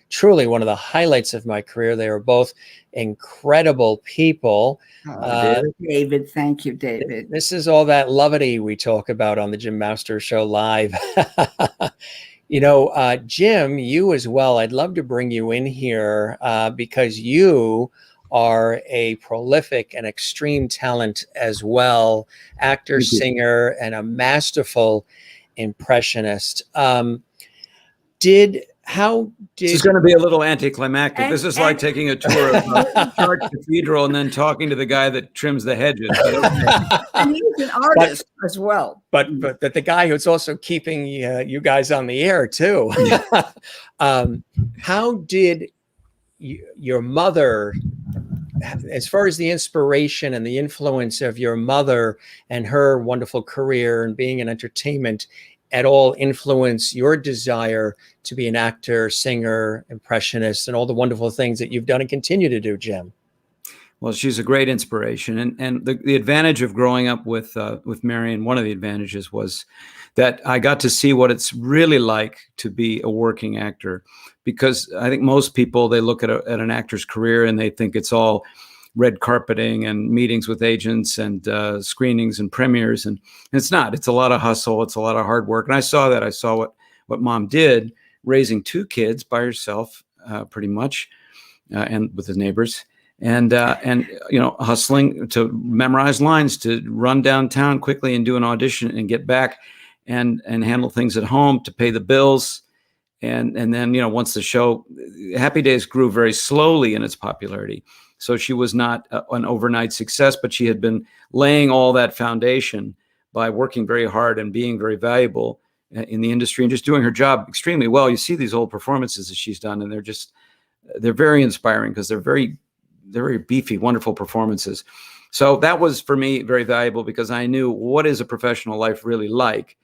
truly one of the highlights of my career. They were both incredible people. David, thank you, David. This is all that levity we talk about on the Jim Masters Show live. Jim, you as well, I'd love to bring you in here because you are a prolific and extreme talent as well, actor, singer, and a masterful impressionist. This is going to be a little anticlimactic. This is like taking a tour of Chartres Cathedral and then talking to the guy that trims the hedges. And he's an artist as well. But the guy who's also keeping you guys on the air too. How did your mother, as far as the inspiration and the influence of your mother and her wonderful career and being in entertainment, at all influence your desire to be an actor, singer, impressionist, and all the wonderful things that you've done and continue to do, Jim? Well, she's a great inspiration. And the advantage of growing up with Marion, one of the advantages was that I got to see what it's really like to be a working actor. Because I think most people, they look at an actor's career and they think it's all red carpeting and meetings with agents and screenings and premieres. And it's not. It's a lot of hustle. It's a lot of hard work. And I saw that. I saw what Mom did, raising 2 kids by herself, pretty much, and with the neighbors. And hustling to memorize lines, to run downtown quickly and do an audition and get back and handle things at home to pay the bills. And then, once the show, Happy Days grew very slowly in its popularity. So she was not an overnight success, but she had been laying all that foundation by working very hard and being very valuable in the industry and just doing her job extremely well. You see these old performances that she's done, and they're very inspiring because they're very beefy, wonderful performances. So that was for me very valuable because I knew what is a professional life really like.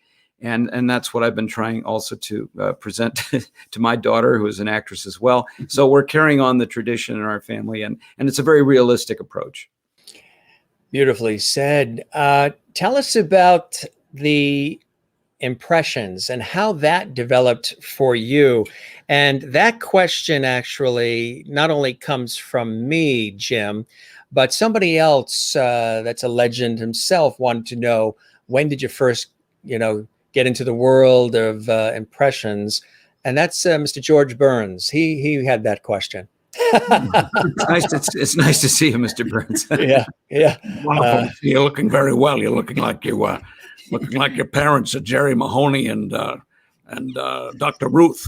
And that's what I've been trying also to present to my daughter, who is an actress as well. So we're carrying on the tradition in our family, and it's a very realistic approach. Beautifully said. Tell us about the impressions and how that developed for you. And that question actually not only comes from me, Jim, but somebody else that's a legend himself wanted to know, when did you first, get into the world of impressions? And that's Mr. George Burns. He had that question. It's nice to see you, Mr. Burns. Yeah. Wonderful. You're looking very well. You're looking like looking like your parents are Jerry Mahoney and Dr. Ruth.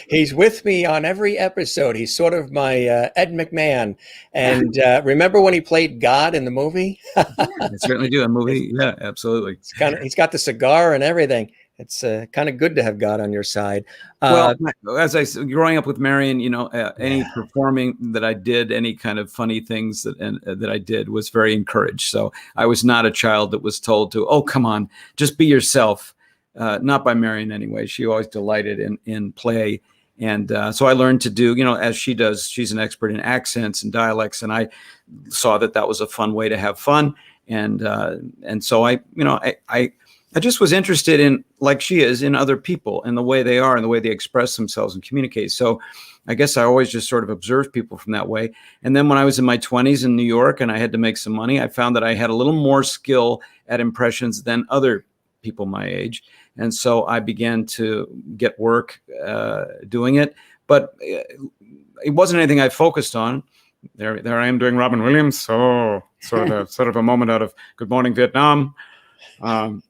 He's with me on every episode. He's sort of my Ed McMahon. And remember when he played God in the movie? I certainly do. A movie, yeah, absolutely. He's got the cigar and everything. It's kind of good to have God on your side. Well, as I said, growing up with Marion, any performing that I did, any kind of funny things that I did was very encouraged. So I was not a child that was told to, oh, come on, just be yourself. Not by Marion anyway. She always delighted in play. And so I learned to do, as she does. She's an expert in accents and dialects. And I saw that was a fun way to have fun. And so I just was interested in, like she is, in other people and the way they are and the way they express themselves and communicate. So I guess I always just sort of observed people from that way. And then when I was in my 20s in New York and I had to make some money, I found that I had a little more skill at impressions than other people my age. And so I began to get work doing it. But it wasn't anything I focused on. There I am doing Robin Williams. So sort of a moment out of Good Morning Vietnam.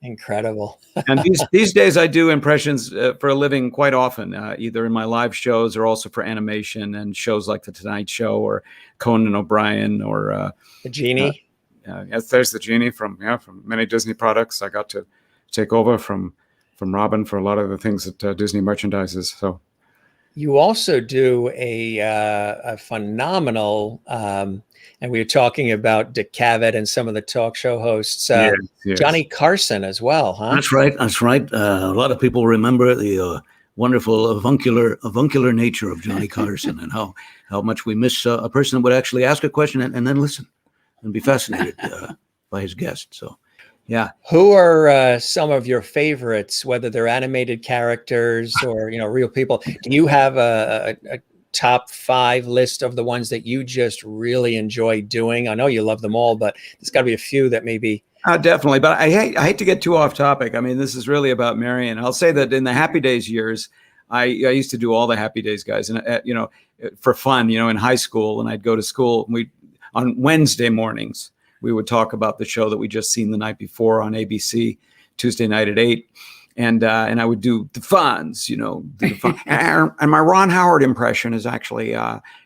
Incredible. And these days I do impressions for a living quite often, either in my live shows or also for animation and shows like The Tonight Show or Conan O'Brien or the Genie. Yes, there's the Genie from many Disney products. I got to take over from Robin for a lot of the things that Disney merchandises. So you also do a phenomenal. And we were talking about Dick Cavett and some of the talk show hosts, Yes. Johnny Carson as well, huh? That's right. A lot of people remember the wonderful avuncular nature of Johnny Carson and how much we miss a person that would actually ask a question and then listen and be fascinated by his guest. So, yeah. Who are some of your favorites, whether they're animated characters or real people? Do you have a top 5 list of the ones that you just really enjoy doing? I know you love them all, but there's got to be a few that maybe. Definitely. But I hate to get too off topic. I mean, this is really about Marion. I'll say that in the Happy Days years, I used to do all the Happy Days guys, and for fun, in high school, and I'd go to school. And on Wednesday mornings, we would talk about the show that we just seen the night before on ABC, Tuesday night at 8. And I would do the Fonz, and my Ron Howard impression has actually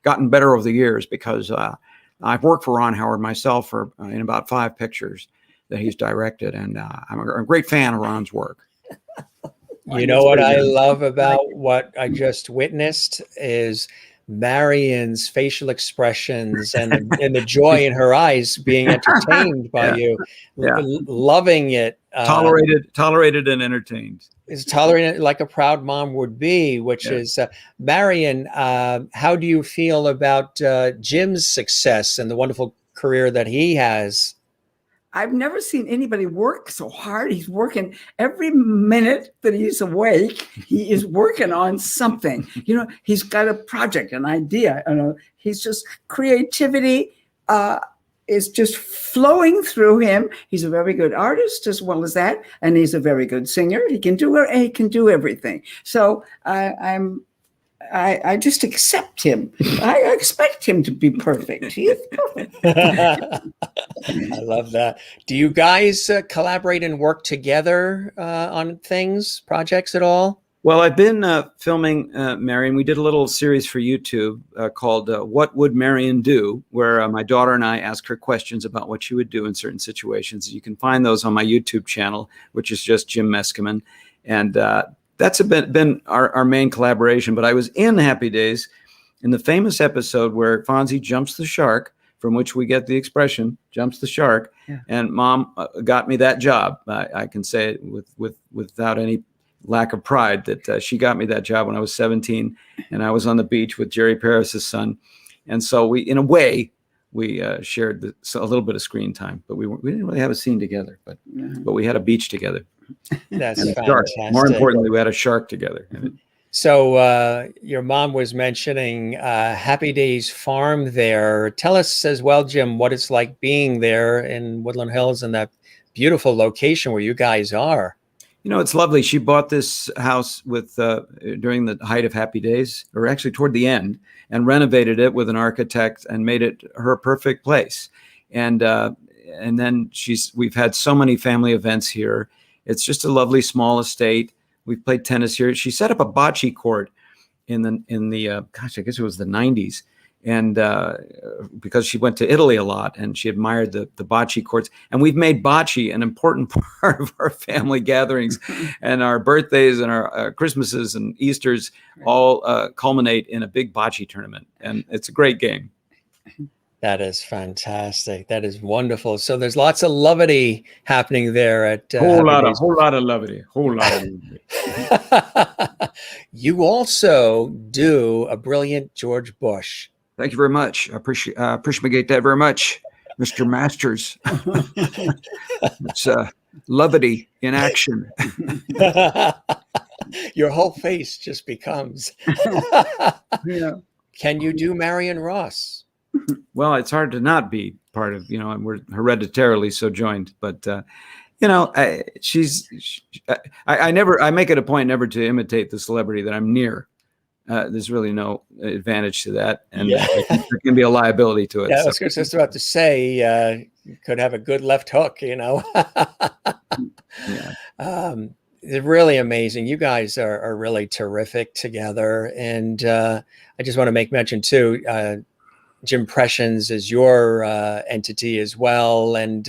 gotten better over the years because I've worked for Ron Howard myself in about 5 pictures that he's directed, and I'm a great fan of Ron's work. You know what I love about what I just witnessed is Marion's facial expressions and the joy in her eyes being entertained by you, loving it. Tolerated and entertained. Is tolerated like a proud mom would be, which is Marion. How do you feel about Jim's success and the wonderful career that he has? I've never seen anybody work so hard. He's working every minute that he's awake. He is working on something. He's got a project, an idea. He's just creativity is just flowing through him. He's a very good artist as well as that, and he's a very good singer. He can do everything. So I just accept him. I expect him to be perfect. He is perfect. I love that. Do you guys collaborate and work together on projects at all? Well, I've been filming Marion. We did a little series for YouTube called What Would Marion Do?, where my daughter and I ask her questions about what she would do in certain situations. You can find those on my YouTube channel, which is just Jim Meskimen. And that's been our main collaboration. But I was in Happy Days in the famous episode where Fonzie jumps the shark, from which we get the expression, jumps the shark. Yeah. And Mom got me that job. I can say it without any lack of pride that she got me that job when I was 17, and I was on the beach with Jerry Paris's son. And so we shared a little bit of screen time, but we didn't really have a scene together, but we had a beach together. That's And a shark. fantastic. More importantly, we had a shark together. So your mom was mentioning Happy Days Farm there. Tell us as well, Jim, what it's like being there in Woodland Hills and that beautiful location where you guys are. You know, it's lovely. She bought this house with during the height of Happy Days, or actually toward the end, and renovated it with an architect and made it her perfect place. And then we've had so many family events here. It's just a lovely small estate. We've played tennis here. She set up a bocce court in the gosh, I guess it was the 90s. And because she went to Italy a lot and she admired the bocce courts. And we've made bocce an important part of our family gatherings, and our birthdays and our Christmases and Easters all culminate in a big bocce tournament. And it's a great game. That is fantastic. That is wonderful. So there's lots of levity happening there at whole lot of levity. You also do a brilliant George Bush. Thank you very much. I appreciate that very much, Mr. Masters. It's levity in action. Your whole face just becomes. Yeah. Can you do Marion Ross? Well, it's hard to not be part of, and we're hereditarily so joined. But, I make it a point never to imitate the celebrity that I'm near. There's really no advantage to that. And there can be a liability to it. Yeah, I was just about to say, you could have a good left hook, Yeah. They're really amazing. You guys are really terrific together. And I just want to make mention, too, Jim Impressions is your entity as well. And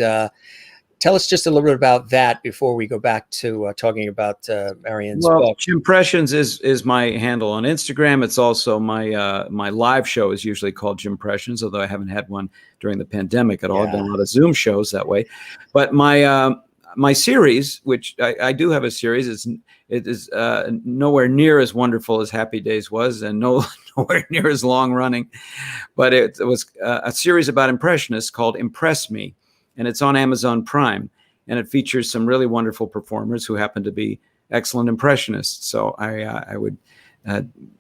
tell us just a little bit about that before we go back to talking about Marion's book. Jim Impressions is my handle on Instagram. It's also my my live show is usually called Jim Impressions, although I haven't had one during the pandemic at all. I've done a lot of Zoom shows that way. But my series, which I do have a series, it is nowhere near as wonderful as Happy Days was, and nowhere near as long running. But it was a series about impressionists called Impress Me. And it's on Amazon Prime, and it features some really wonderful performers who happen to be excellent impressionists. So I would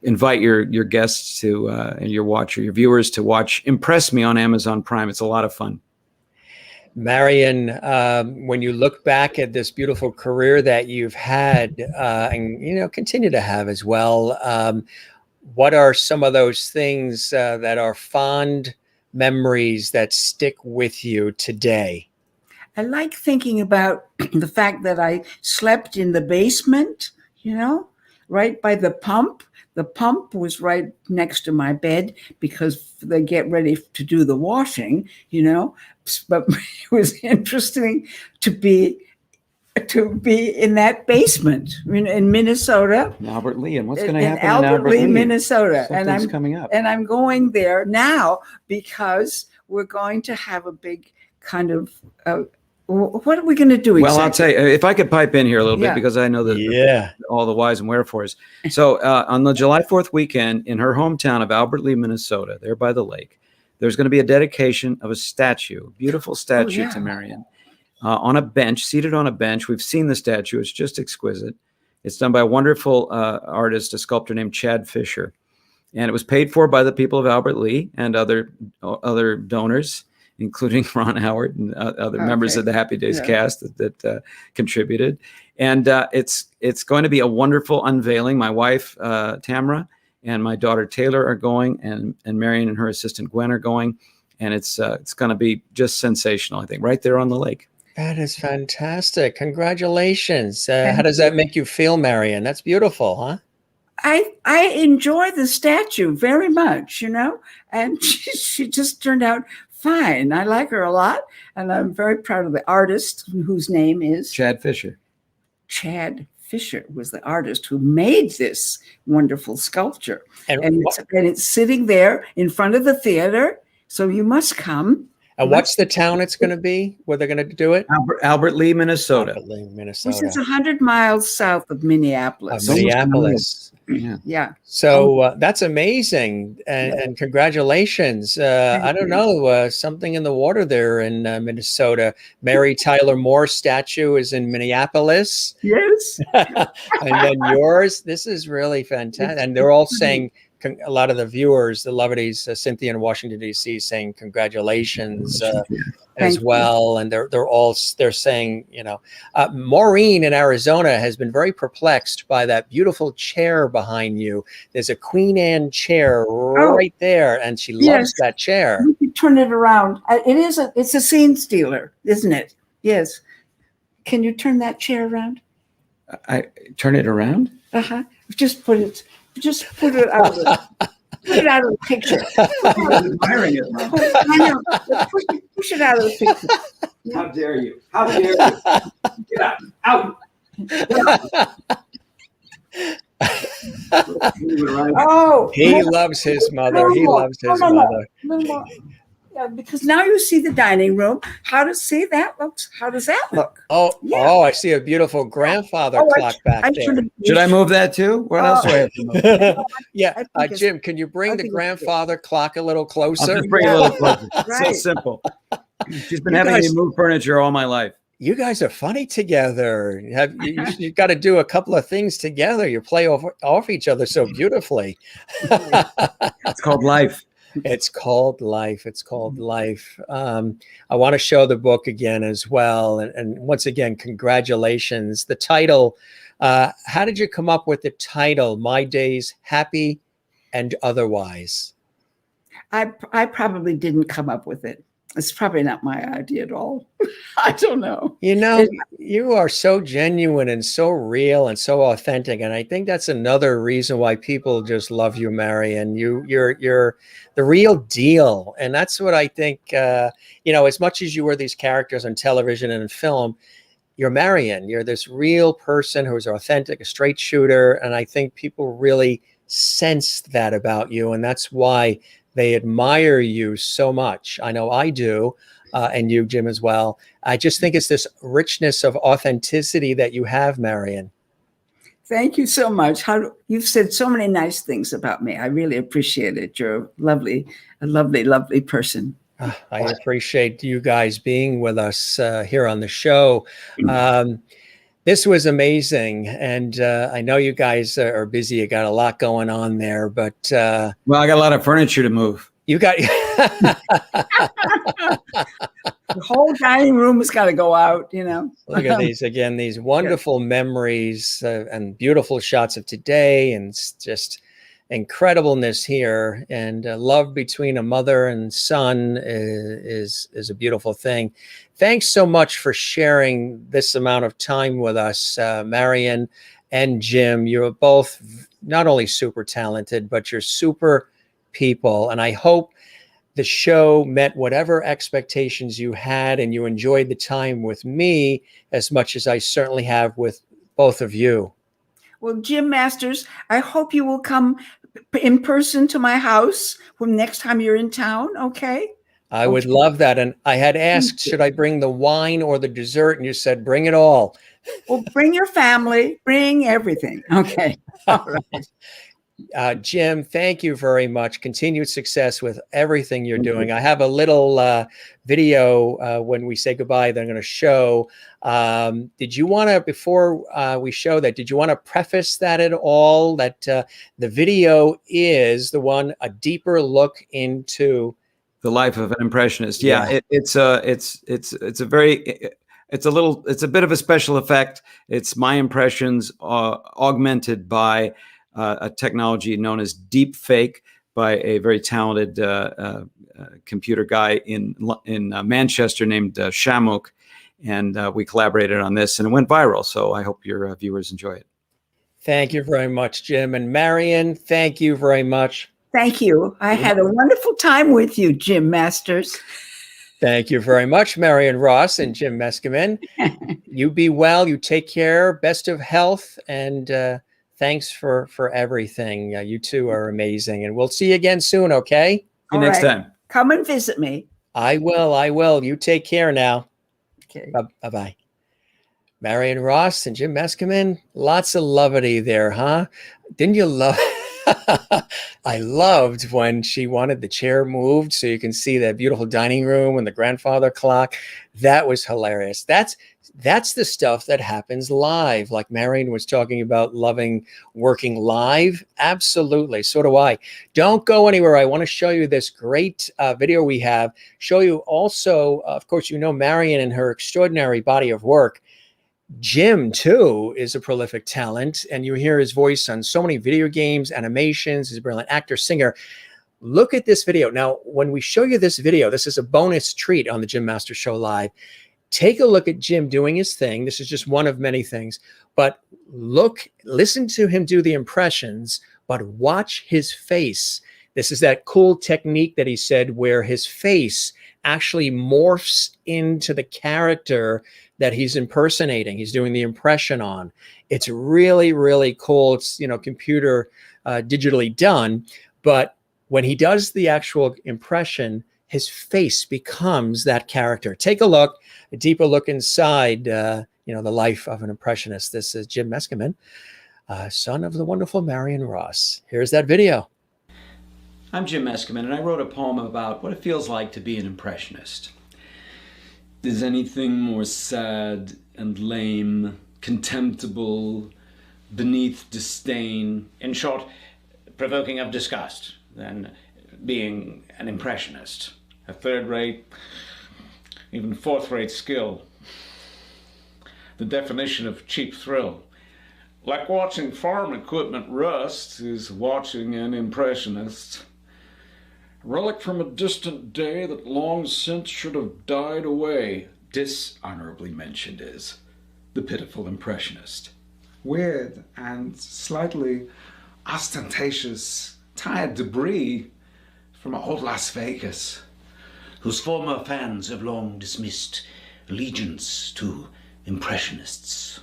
invite your guests to and your viewers to watch Impress Me on Amazon Prime. It's a lot of fun. Marion, when you look back at this beautiful career that you've had and continue to have as well, what are some of those things that are fond memories that stick with you today? I like thinking about the fact that I slept in the basement, right by the pump. The pump was right next to my bed because they get ready to do the washing, But it was interesting to be in that basement in Minnesota. In Albert Lea. And what's going to happen in Albert Lea, Minnesota? Something's coming up. And I'm going there now because we're going to have a big kind of what are we going to do exactly? Well, I'll tell you, if I could pipe in here a little bit, because I know all the whys and wherefores. So on the July 4th weekend in her hometown of Albert Lea, Minnesota, there by the lake, there's going to be a dedication of a statue, beautiful statue to Marion. On a bench, seated on a bench. We've seen the statue. It's just exquisite. It's done by a wonderful artist, a sculptor named Chad Fisher. And it was paid for by the people of Albert Lea and other donors, including Ron Howard and other members of the Happy Days cast that contributed. And it's going to be a wonderful unveiling. My wife, Tamara, and my daughter, Taylor, are going, and Marion and her assistant, Gwen, are going. And it's going to be just sensational, I think, right there on the lake. That is fantastic. Congratulations. How does that make you feel, Marion? That's beautiful, huh? I enjoy the statue very much, and she just turned out fine. I like her a lot, and I'm very proud of the artist whose name is Chad Fisher. Chad Fisher was the artist who made this wonderful sculpture. And it's sitting there in front of the theater, so you must come. And what's the town it's going to be where they're going to do it? Albert Lee, Minnesota. Albert Lee, Which Minnesota. is 100 miles south of Minneapolis. Minneapolis. Yeah. Yeah. So that's amazing, and congratulations. I don't know, something in the water there in Minnesota. Mary Tyler Moore statue is in Minneapolis. Yes. And then yours. This is really fantastic. And they're all saying, a lot of the viewers, the Lovities, Cynthia in Washington, D.C., saying congratulations as well. And they're saying, Maureen in Arizona has been very perplexed by that beautiful chair behind you. There's a Queen Anne chair right there, and she loves that chair. You can turn it around. It's a scene stealer, isn't it? Yes. Can you turn that chair around? I turn it around? Uh-huh. Just put it out of the picture. I'm admiring it. I know. Push it out of the picture. How dare you? How dare you? Get out. Out. Oh, he loves his mother. He loves his mother. Yeah, because now you see the dining room. How does that look? Oh, I see a beautiful grandfather clock back there. Should I move that too? What else do I have to move? Yeah, Jim, can you bring the grandfather clock a little closer? I'll just bring it a little closer. So simple. She's been having me move furniture all my life. You guys are funny together. You've got to do a couple of things together. You play off each other so beautifully. It's called life. It's called life. It's called life. I want to show the book again as well. And once again, congratulations. The title, how did you come up with the title, My Days Happy and Otherwise? I probably didn't come up with it. It's probably not my idea at all. I don't know. You are so genuine and so real and so authentic. And I think that's another reason why people just love you, Marion. You're the real deal. And that's what I think, as much as you were these characters on television and in film, you're Marion. You're this real person who's authentic, a straight shooter. And I think people really sensed that about you. And that's why they admire you so much. I know I do, and you, Jim, as well. I just think it's this richness of authenticity that you have, Marion. Thank you so much. You've said so many nice things about me. I really appreciate it. You're a lovely person. I appreciate you guys being with us here on the show. This was amazing. And I know you guys are busy. You got a lot going on there, but well, I got a lot of furniture to move. You got the whole dining room has got to go out, Look at these again, these wonderful memories and beautiful shots of today, and just incredibleness here. And love between a mother and son is a beautiful thing. Thanks so much for sharing this amount of time with us, Marion and Jim. You're both not only super talented, but you're super people. And I hope the show met whatever expectations you had, and you enjoyed the time with me as much as I certainly have with both of you. Well, Jim Masters, I hope you will come in person to my house when next time you're in town. Okay. I would love that. And I had asked, should I bring the wine or the dessert? And you said, bring it all. Well, bring your family, bring everything. Okay. All right. Jim, thank you very much. Continued success with everything you're doing. I have a little video when we say goodbye that I'm going to show. Did you want to, before we show that, did you want to preface that at all? That the video is the one, a deeper look into the life of an impressionist. Yeah. It's a bit of a special effect. It's my impressions augmented by a technology known as deep fake by a very talented computer guy in Manchester named Shamuk. And we collaborated on this, and it went viral. So I hope your viewers enjoy it. Thank you very much, Jim. And Marion, thank you very much. Thank you. I had a wonderful time with you, Jim Masters. Thank you very much, Marion Ross and Jim Meskimen. You be well. You take care. Best of health. And thanks for everything. You two are amazing. And we'll see you again soon, okay? See you next time. Come and visit me. I will. I will. You take care now. Okay. Bye-bye. Marion Ross and Jim Meskimen, lots of levity there, huh? Didn't you love? I loved when she wanted the chair moved so you can see that beautiful dining room and the grandfather clock. That was hilarious. That's the stuff that happens live. Like Marion was talking about loving working live. Absolutely. So do I. Don't go anywhere. I want to show you this great video we have. Show you also, of course, you know Marion and her extraordinary body of work. Jim, too, is a prolific talent, and you hear his voice on so many video games, animations. He's a brilliant actor, singer. Look at this video. Now, when we show you this video, this is a bonus treat on the Jim Master Show Live. Take a look at Jim doing his thing. This is just one of many things, but listen to him do the impressions, but watch his face. This is that cool technique that he said where his face actually morphs into the character that he's impersonating. He's doing the impression on. It's really, really cool. It's, computer digitally done. But when he does the actual impression, his face becomes that character. Take a look, a deeper look inside, the life of an impressionist. This is Jim Meskimen, son of the wonderful Marion Ross. Here's that video. I'm Jim Meskimen, and I wrote a poem about what it feels like to be an impressionist. Is anything more sad and lame, contemptible, beneath disdain, in short, provoking of disgust, than being an impressionist? A third-rate, even fourth-rate skill. The definition of cheap thrill. Like watching farm equipment rust is watching an impressionist. Relic from a distant day that long since should have died away, dishonorably mentioned is the pitiful impressionist. Weird and slightly ostentatious, tired debris from old Las Vegas. Whose former fans have long dismissed allegiance to impressionists.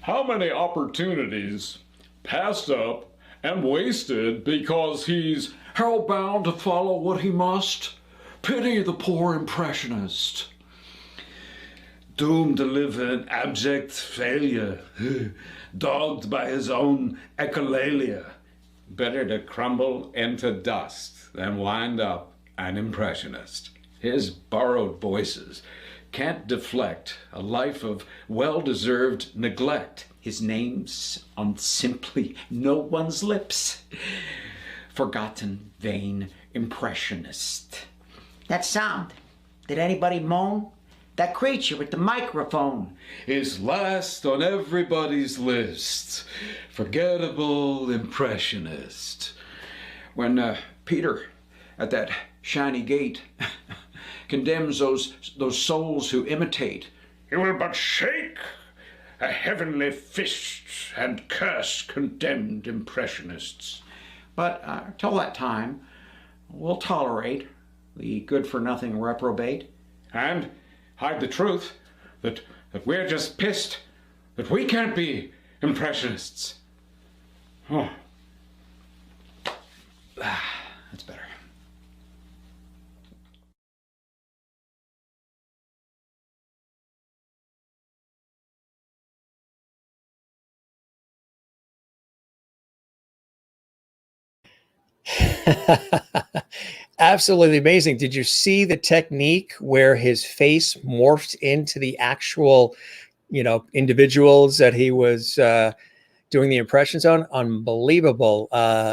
How many opportunities passed up and wasted because he's hell-bound to follow what he must? Pity the poor impressionist. Doomed to live in abject failure, dogged by his own echolalia. Better to crumble into dust than wind up an impressionist. His borrowed voices can't deflect a life of well-deserved neglect. His name's on simply no one's lips. Forgotten, vain impressionist. That sound. Did anybody moan? That creature with the microphone is last on everybody's list. Forgettable impressionist. When Peter, at that shiny gate, condemns those souls who imitate, he will but shake a heavenly fist and curse condemned impressionists. But till that time, we'll tolerate the good-for-nothing reprobate. And hide the truth that we're just pissed that we can't be impressionists. Oh. That's better. Absolutely amazing. Did you see the technique where his face morphed into the actual, individuals that he was doing the impressions on? Unbelievable.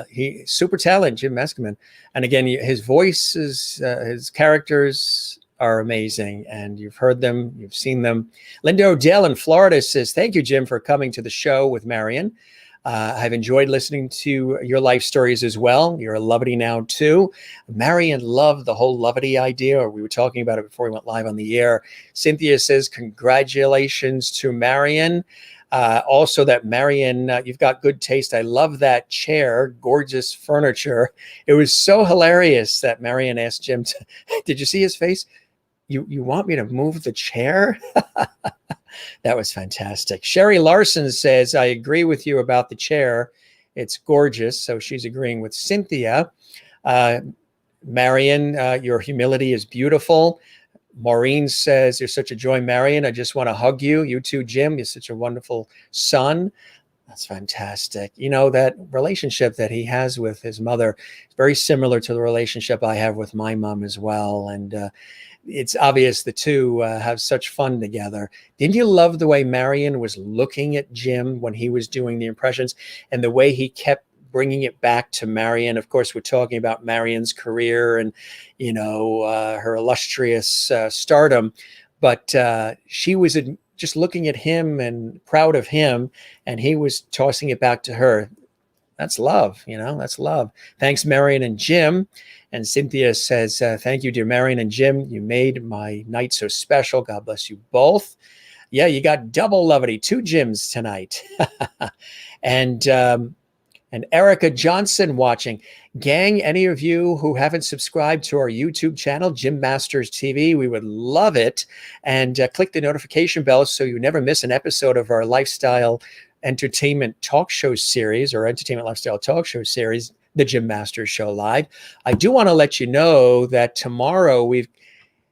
He super talent, Jim Meskimen. And again, his voices, his characters are amazing, and you've heard them, you've seen them. Linda Odell in Florida says, "Thank you, Jim, for coming to the show with Marion. I've enjoyed listening to your life stories as well. You're a lovity now too." Marion loved the whole lovity idea, or we were talking about it before we went live on the air. Cynthia says, "Congratulations to Marion." Also that Marion, you've got good taste. I love that chair, gorgeous furniture. It was so hilarious that Marion asked Jim to, did you see his face? You want me to move the chair? That was fantastic. Sherry Larson says, "I agree with you about the chair. It's gorgeous." So she's agreeing with Cynthia. Marion, your humility is beautiful. Maureen says, you're such a joy, Marion. I just want to hug you. You too, Jim. You're such a wonderful son. That's fantastic. You know, that relationship that he has with his mother is very similar to the relationship I have with my mom as well. And it's obvious the two have such fun together. Didn't you love the way Marion was looking at Jim when he was doing the impressions, and the way he kept bringing it back to Marion? Of course, we're talking about Marion's career and, you know, her illustrious stardom, but she was just looking at him and proud of him, and he was tossing it back to her. That's love, you know, that's love. Thanks, Marion and Jim. And Cynthia says, thank you, dear Marion and Jim. You made my night so special. God bless you both. Yeah, you got double lovity, 2 Jims tonight. And Erica Johnson watching. Gang, any of you who haven't subscribed to our YouTube channel, Jim Masters TV, we would love it. And click the notification bell so you never miss an episode of our lifestyle entertainment talk show series, or entertainment lifestyle talk show series, the Jim Masters Show Live. I do want to let you know that tomorrow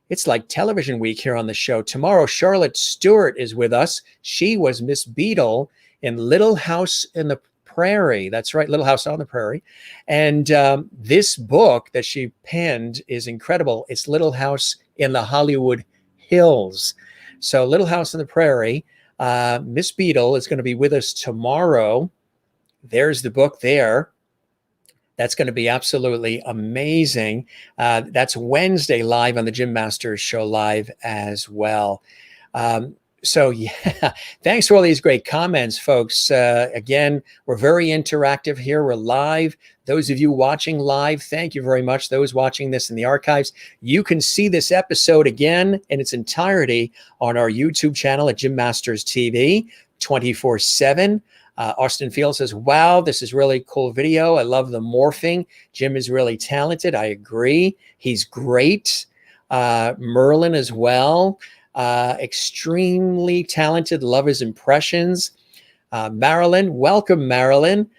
it's like television week here on the show. Tomorrow, Charlotte Stewart is with us. She was Miss Beadle in Little House in the Prairie. That's right, Little House on the Prairie. And this book that she penned is incredible. It's Little House in the Hollywood Hills. So Little House on the Prairie. Miss Beadle is going to be with us tomorrow. There's the book there. That's going to be absolutely amazing. That's Wednesday live on the Jim Masters Show Live as well. So yeah, thanks for all these great comments, folks. Again, we're very interactive here. We're live. Those of you watching live, thank you very much. Those watching this in the archives, you can see this episode again in its entirety on our YouTube channel at Jim Masters TV 24/7. Austin Field says, wow, this is really cool video. I love the morphing. Jim is really talented. I agree. He's great. Merlin as well. Extremely talented. Love his impressions. Marilyn, welcome, Marilyn.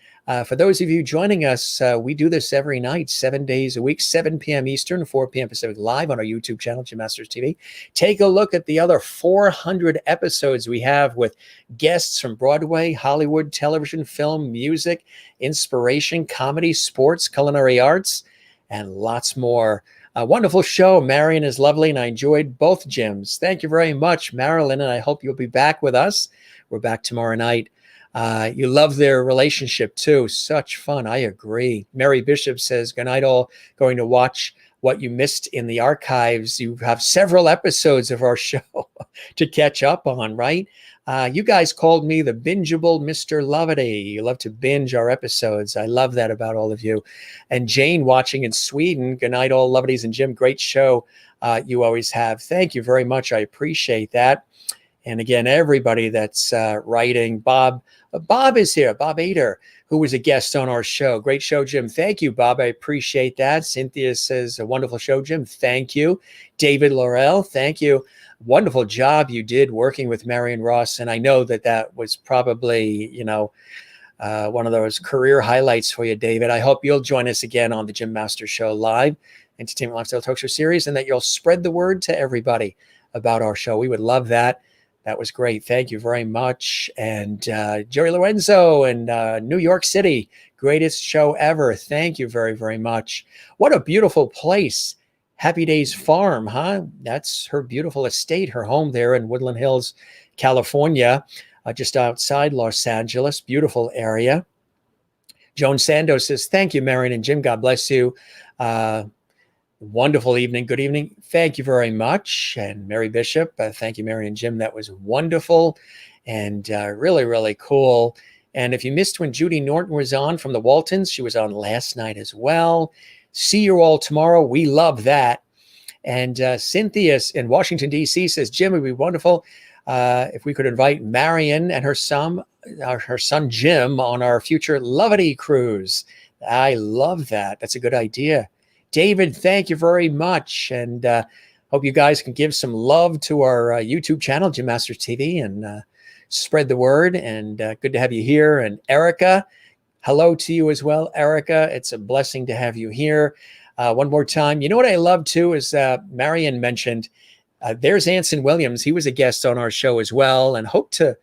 For those of you joining us, we do this every night, 7 days a week, 7 p.m. Eastern, 4 p.m. Pacific, live on our YouTube channel, Jim Masters TV. Take a look at the other 400 episodes we have with guests from Broadway, Hollywood, television, film, music, inspiration, comedy, sports, culinary arts, and lots more. A wonderful show. Marion is lovely, and I enjoyed both Jims. Thank you very much, Marilyn, and I hope you'll be back with us. We're back tomorrow night. You love their relationship, too. Such fun. I agree. Mary Bishop says, good night, all. Going to watch what you missed in the archives. You have several episodes of our show to catch up on, right? You guys called me the bingeable Mr. Lovity. You love to binge our episodes. I love that about all of you. And Jane watching in Sweden. Good night, all Lovities. And Jim, great show you always have. Thank you very much. I appreciate that. And again, everybody that's writing. Bob is here. Bob Ader, who was a guest on our show. Great show, Jim. Thank you, Bob. I appreciate that. Cynthia says, a wonderful show, Jim. Thank you. David Laurel, thank you. Wonderful job you did working with Marion Ross. And I know that was probably, one of those career highlights for you, David. I hope you'll join us again on the Jim Masters Show Live, Entertainment Lifestyle Talk Show series, and that you'll spread the word to everybody about our show. We would love that. That was great. Thank you very much. And Jerry Lorenzo in New York City, greatest show ever. Thank you very, very much. What a beautiful place. Happy Days Farm, huh? That's her beautiful estate, her home there in Woodland Hills, California, just outside Los Angeles. Beautiful area. Joan Sandoz says, thank you, Marion and Jim. God bless you. Wonderful evening. Good evening. Thank you very much. And Mary Bishop, thank you, Mary and Jim. That was wonderful and really, really cool. And if you missed when Judy Norton was on from the Waltons, she was on last night as well. See you all tomorrow. We love that. And Cynthia in Washington, D.C. says, Jim, it would be wonderful if we could invite Marion and her son Jim on our future Lovity cruise. I love that. That's a good idea. David, thank you very much. And hope you guys can give some love to our YouTube channel, Jim Masters TV, and spread the word. And good to have you here. And Erica, hello to you as well, Erica. It's a blessing to have you here. one more time. You know what I love too is Marion mentioned there's Anson Williams. He was a guest on our show as well, and hope to,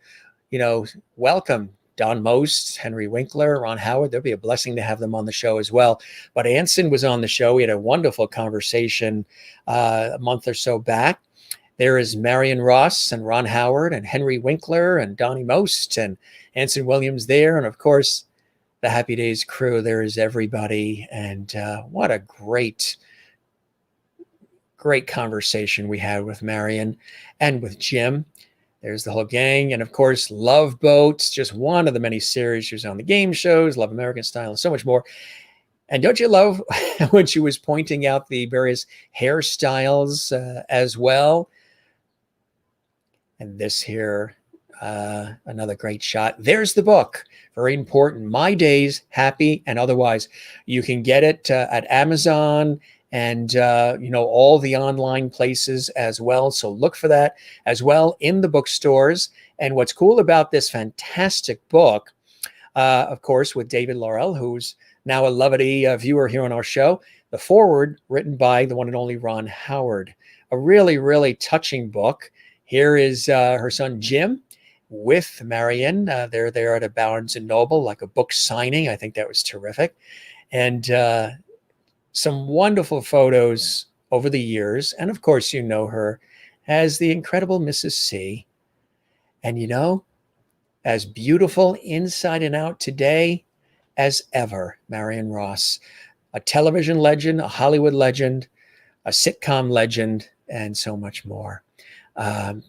welcome Don Most, Henry Winkler, Ron Howard. There'll be a blessing to have them on the show as well. But Anson was on the show. We had a wonderful conversation a month or so back. There is Marion Ross and Ron Howard and Henry Winkler and Donnie Most and Anson Williams there. And of course, the Happy Days crew. There is everybody. And what a great conversation we had with Marion and with Jim. There's the whole gang. And of course, Love Boats, just one of the many series. She was on the game shows, Love American Style, and so much more. And don't you love when she was pointing out the various hairstyles as well? And this here, another great shot. There's the book. Very important. My Days, Happy and Otherwise. You can get it at Amazon and, all the online places as well. So look for that as well in the bookstores. And what's cool about this fantastic book, of course, with David Laurel, who's now a Loveity viewer here on our show, the foreword written by the one and only Ron Howard. A really, really touching book. Here is her son, Jim, with Marion. They're there at a Barnes & Noble, like a book signing. I think that was terrific. And some wonderful photos over the years. And of course, you know her as the incredible Mrs. C. And as beautiful inside and out today as ever, Marion Ross, a television legend, a Hollywood legend, a sitcom legend, and so much more.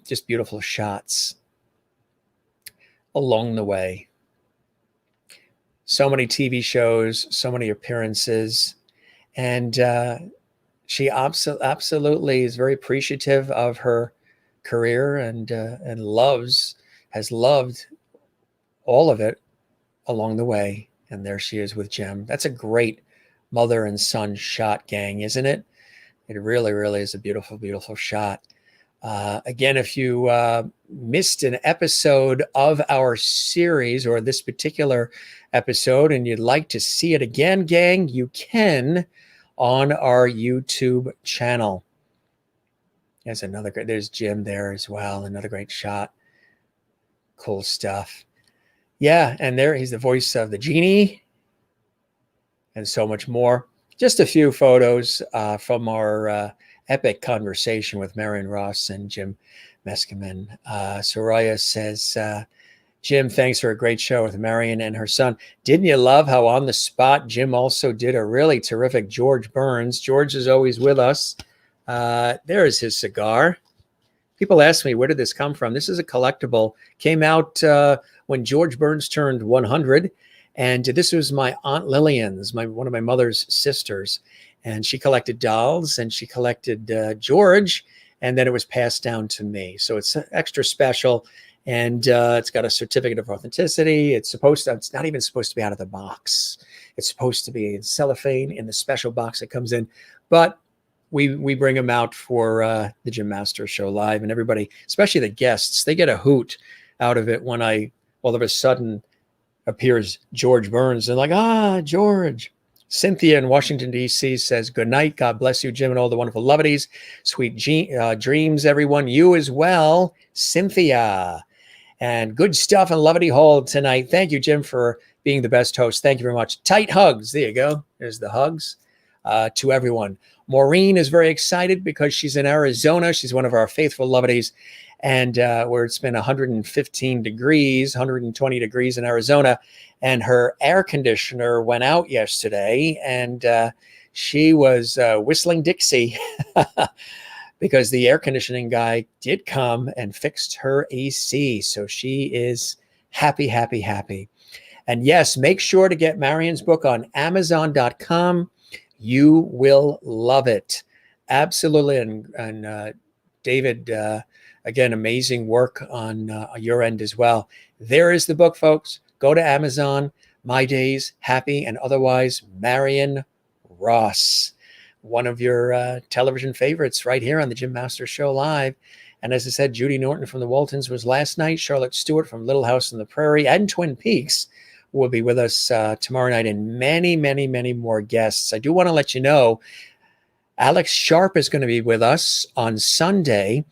Just beautiful shots along the way. So many TV shows, so many appearances. And she absolutely is very appreciative of her career and has loved all of it along the way. And there she is with Jim. That's a great mother and son shot, gang, isn't it? It really, really is a beautiful, beautiful shot. Again, if you missed an episode of our series or this particular episode and you'd like to see it again, gang, you can on our YouTube channel. There's Jim there as well. Another great shot. Cool stuff. Yeah, and there he's the voice of the genie and so much more. Just a few photos from our epic conversation with Marion Ross and Jim Meskimen. Soraya says, Jim, thanks for a great show with Marion and her son. Didn't you love how on the spot Jim also did a really terrific George Burns? George is always with us. There is his cigar. People ask me, where did this come from? This is a collectible. Came out when George Burns turned 100. And this was my Aunt Lillian's, one of my mother's sisters. And she collected dolls and she collected George. And then it was passed down to me. So it's extra special. And it's got a certificate of authenticity. It's not even supposed to be out of the box. It's supposed to be in cellophane in the special box that comes in. But we bring them out for the Jim Master Show live. And everybody, especially the guests, they get a hoot out of it when all of a sudden appears George Burns. And like, George. Cynthia in Washington, D.C. says, good night. God bless you, Jim, and all the wonderful lovities. Sweet dreams, everyone. You as well, Cynthia. And good stuff in Loveity Hall tonight. Thank you, Jim, for being the best host. Thank you very much. Tight hugs. There you go. There's the hugs to everyone. Maureen is very excited because she's in Arizona. She's one of our faithful lovities. And where it's been 115 degrees, 120 degrees in Arizona. And her air conditioner went out yesterday. And she was whistling Dixie because the air conditioning guy did come and fixed her AC. So she is happy, happy, happy. And yes, make sure to get Marion's book on Amazon.com. You will love it. Absolutely. And David, again, amazing work on your end as well. There is the book, folks. Go to Amazon. My Days, Happy and Otherwise, Marion Ross. One of your television favorites right here on the Jim Master Show Live. And as I said, Judy Norton from the Waltons was last night. Charlotte Stewart from Little House on the Prairie and Twin Peaks will be with us tomorrow night, and many, many, many more guests. I do want to let you know, Alex Sharp is going to be with us on Sunday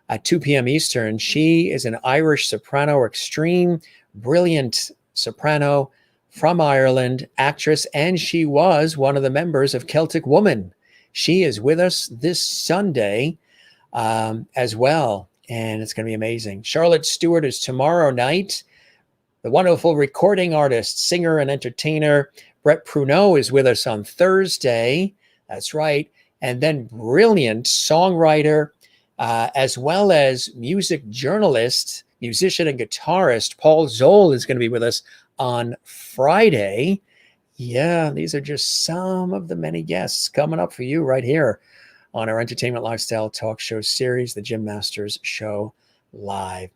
at 2 p.m. Eastern. She is an Irish soprano, extreme, brilliant soprano from Ireland, actress, and she was one of the members of Celtic Woman. She is with us this Sunday as well, and it's going to be amazing. Charlotte Stewart is tomorrow night. The wonderful recording artist, singer, and entertainer Brett Pruneau is with us on Thursday. That's right. And then brilliant songwriter, as well as music journalist, musician, and guitarist Paul Zoll is going to be with us on Friday. Yeah, these are just some of the many guests coming up for you right here on our entertainment lifestyle talk show series, The Jim Masters Show Live.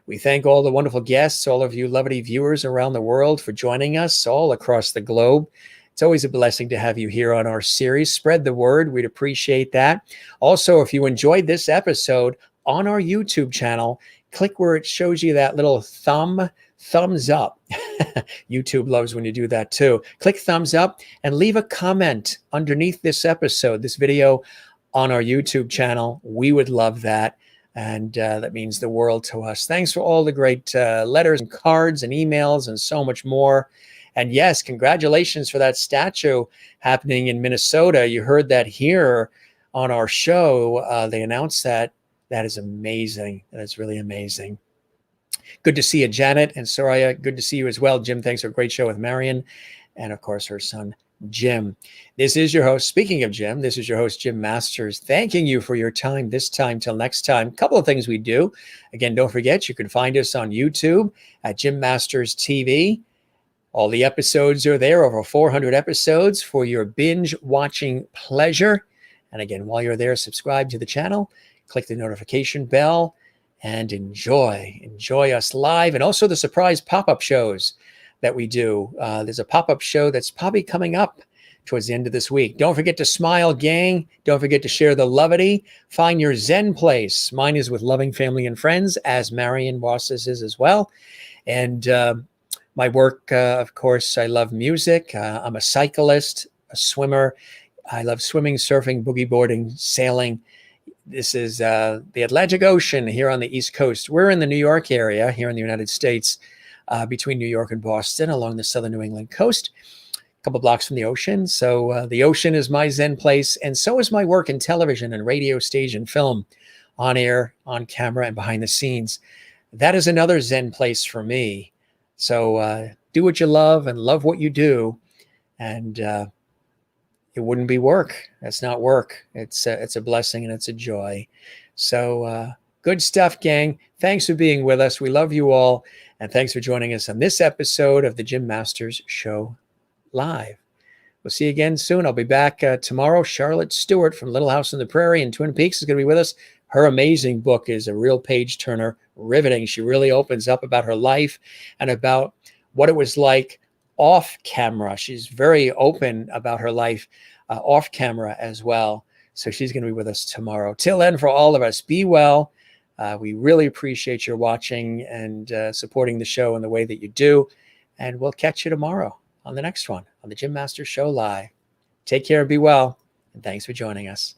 We thank all the wonderful guests, all of you lovely viewers around the world for joining us all across the globe. It's always a blessing to have you here on our series. Spread the word. We'd appreciate that. Also, if you enjoyed this episode on our YouTube channel, click where it shows you that little thumbs up. YouTube loves when you do that too. Click thumbs up and leave a comment underneath this episode, this video on our YouTube channel. We would love that. And that means the world to us. Thanks for all the great letters and cards and emails and so much more. And yes, congratulations for that statue happening in Minnesota. You heard that here on our show. They announced that. That is amazing. That is really amazing. Good to see you, Janet and Soraya. Good to see you as well. Jim, thanks for a great show with Marion. And of course, her son, Jim. This is your host. Speaking of Jim, this is your host, Jim Masters, thanking you for your time this time till next time. A couple of things we do. Again, don't forget, you can find us on YouTube at Jim Masters TV. All the episodes are there, over 400 episodes for your binge watching pleasure. And again, while you're there, subscribe to the channel, click the notification bell, and enjoy us live, and also the surprise pop-up shows that we do. There's a pop-up show that's probably coming up towards the end of this week. Don't forget to smile, gang. Don't forget to share the lovity. Find your Zen place. Mine is with loving family and friends, as Marion Ross's is as well. And my work, of course, I love music. I'm a cyclist, a swimmer. I love swimming, surfing, boogie boarding, sailing. This is the Atlantic Ocean here on the East Coast. We're in the New York area here in the United States, between New York and Boston, along the southern New England coast, a couple blocks from the ocean. So the ocean is my Zen place, and so is my work in television and radio, stage, and film, on air, on camera, and behind the scenes. That is another Zen place for me. So do what you love and love what you do, and it wouldn't be work. That's not work. It's a blessing and it's a joy. So good stuff, gang. Thanks for being with us. We love you all. And thanks for joining us on this episode of the Jim Masters Show Live. We'll see you again soon. I'll be back tomorrow. Charlotte Stewart from Little House on the Prairie in Twin Peaks is going to be with us. Her amazing book is a real page turner, riveting. She really opens up about her life and about what it was like off camera. She's very open about her life off camera as well. So she's going to be with us tomorrow. Till then, for all of us, be well. We really appreciate your watching and supporting the show in the way that you do. And we'll catch you tomorrow on the next one on the Jim Masters Show Live. Take care and be well. And thanks for joining us.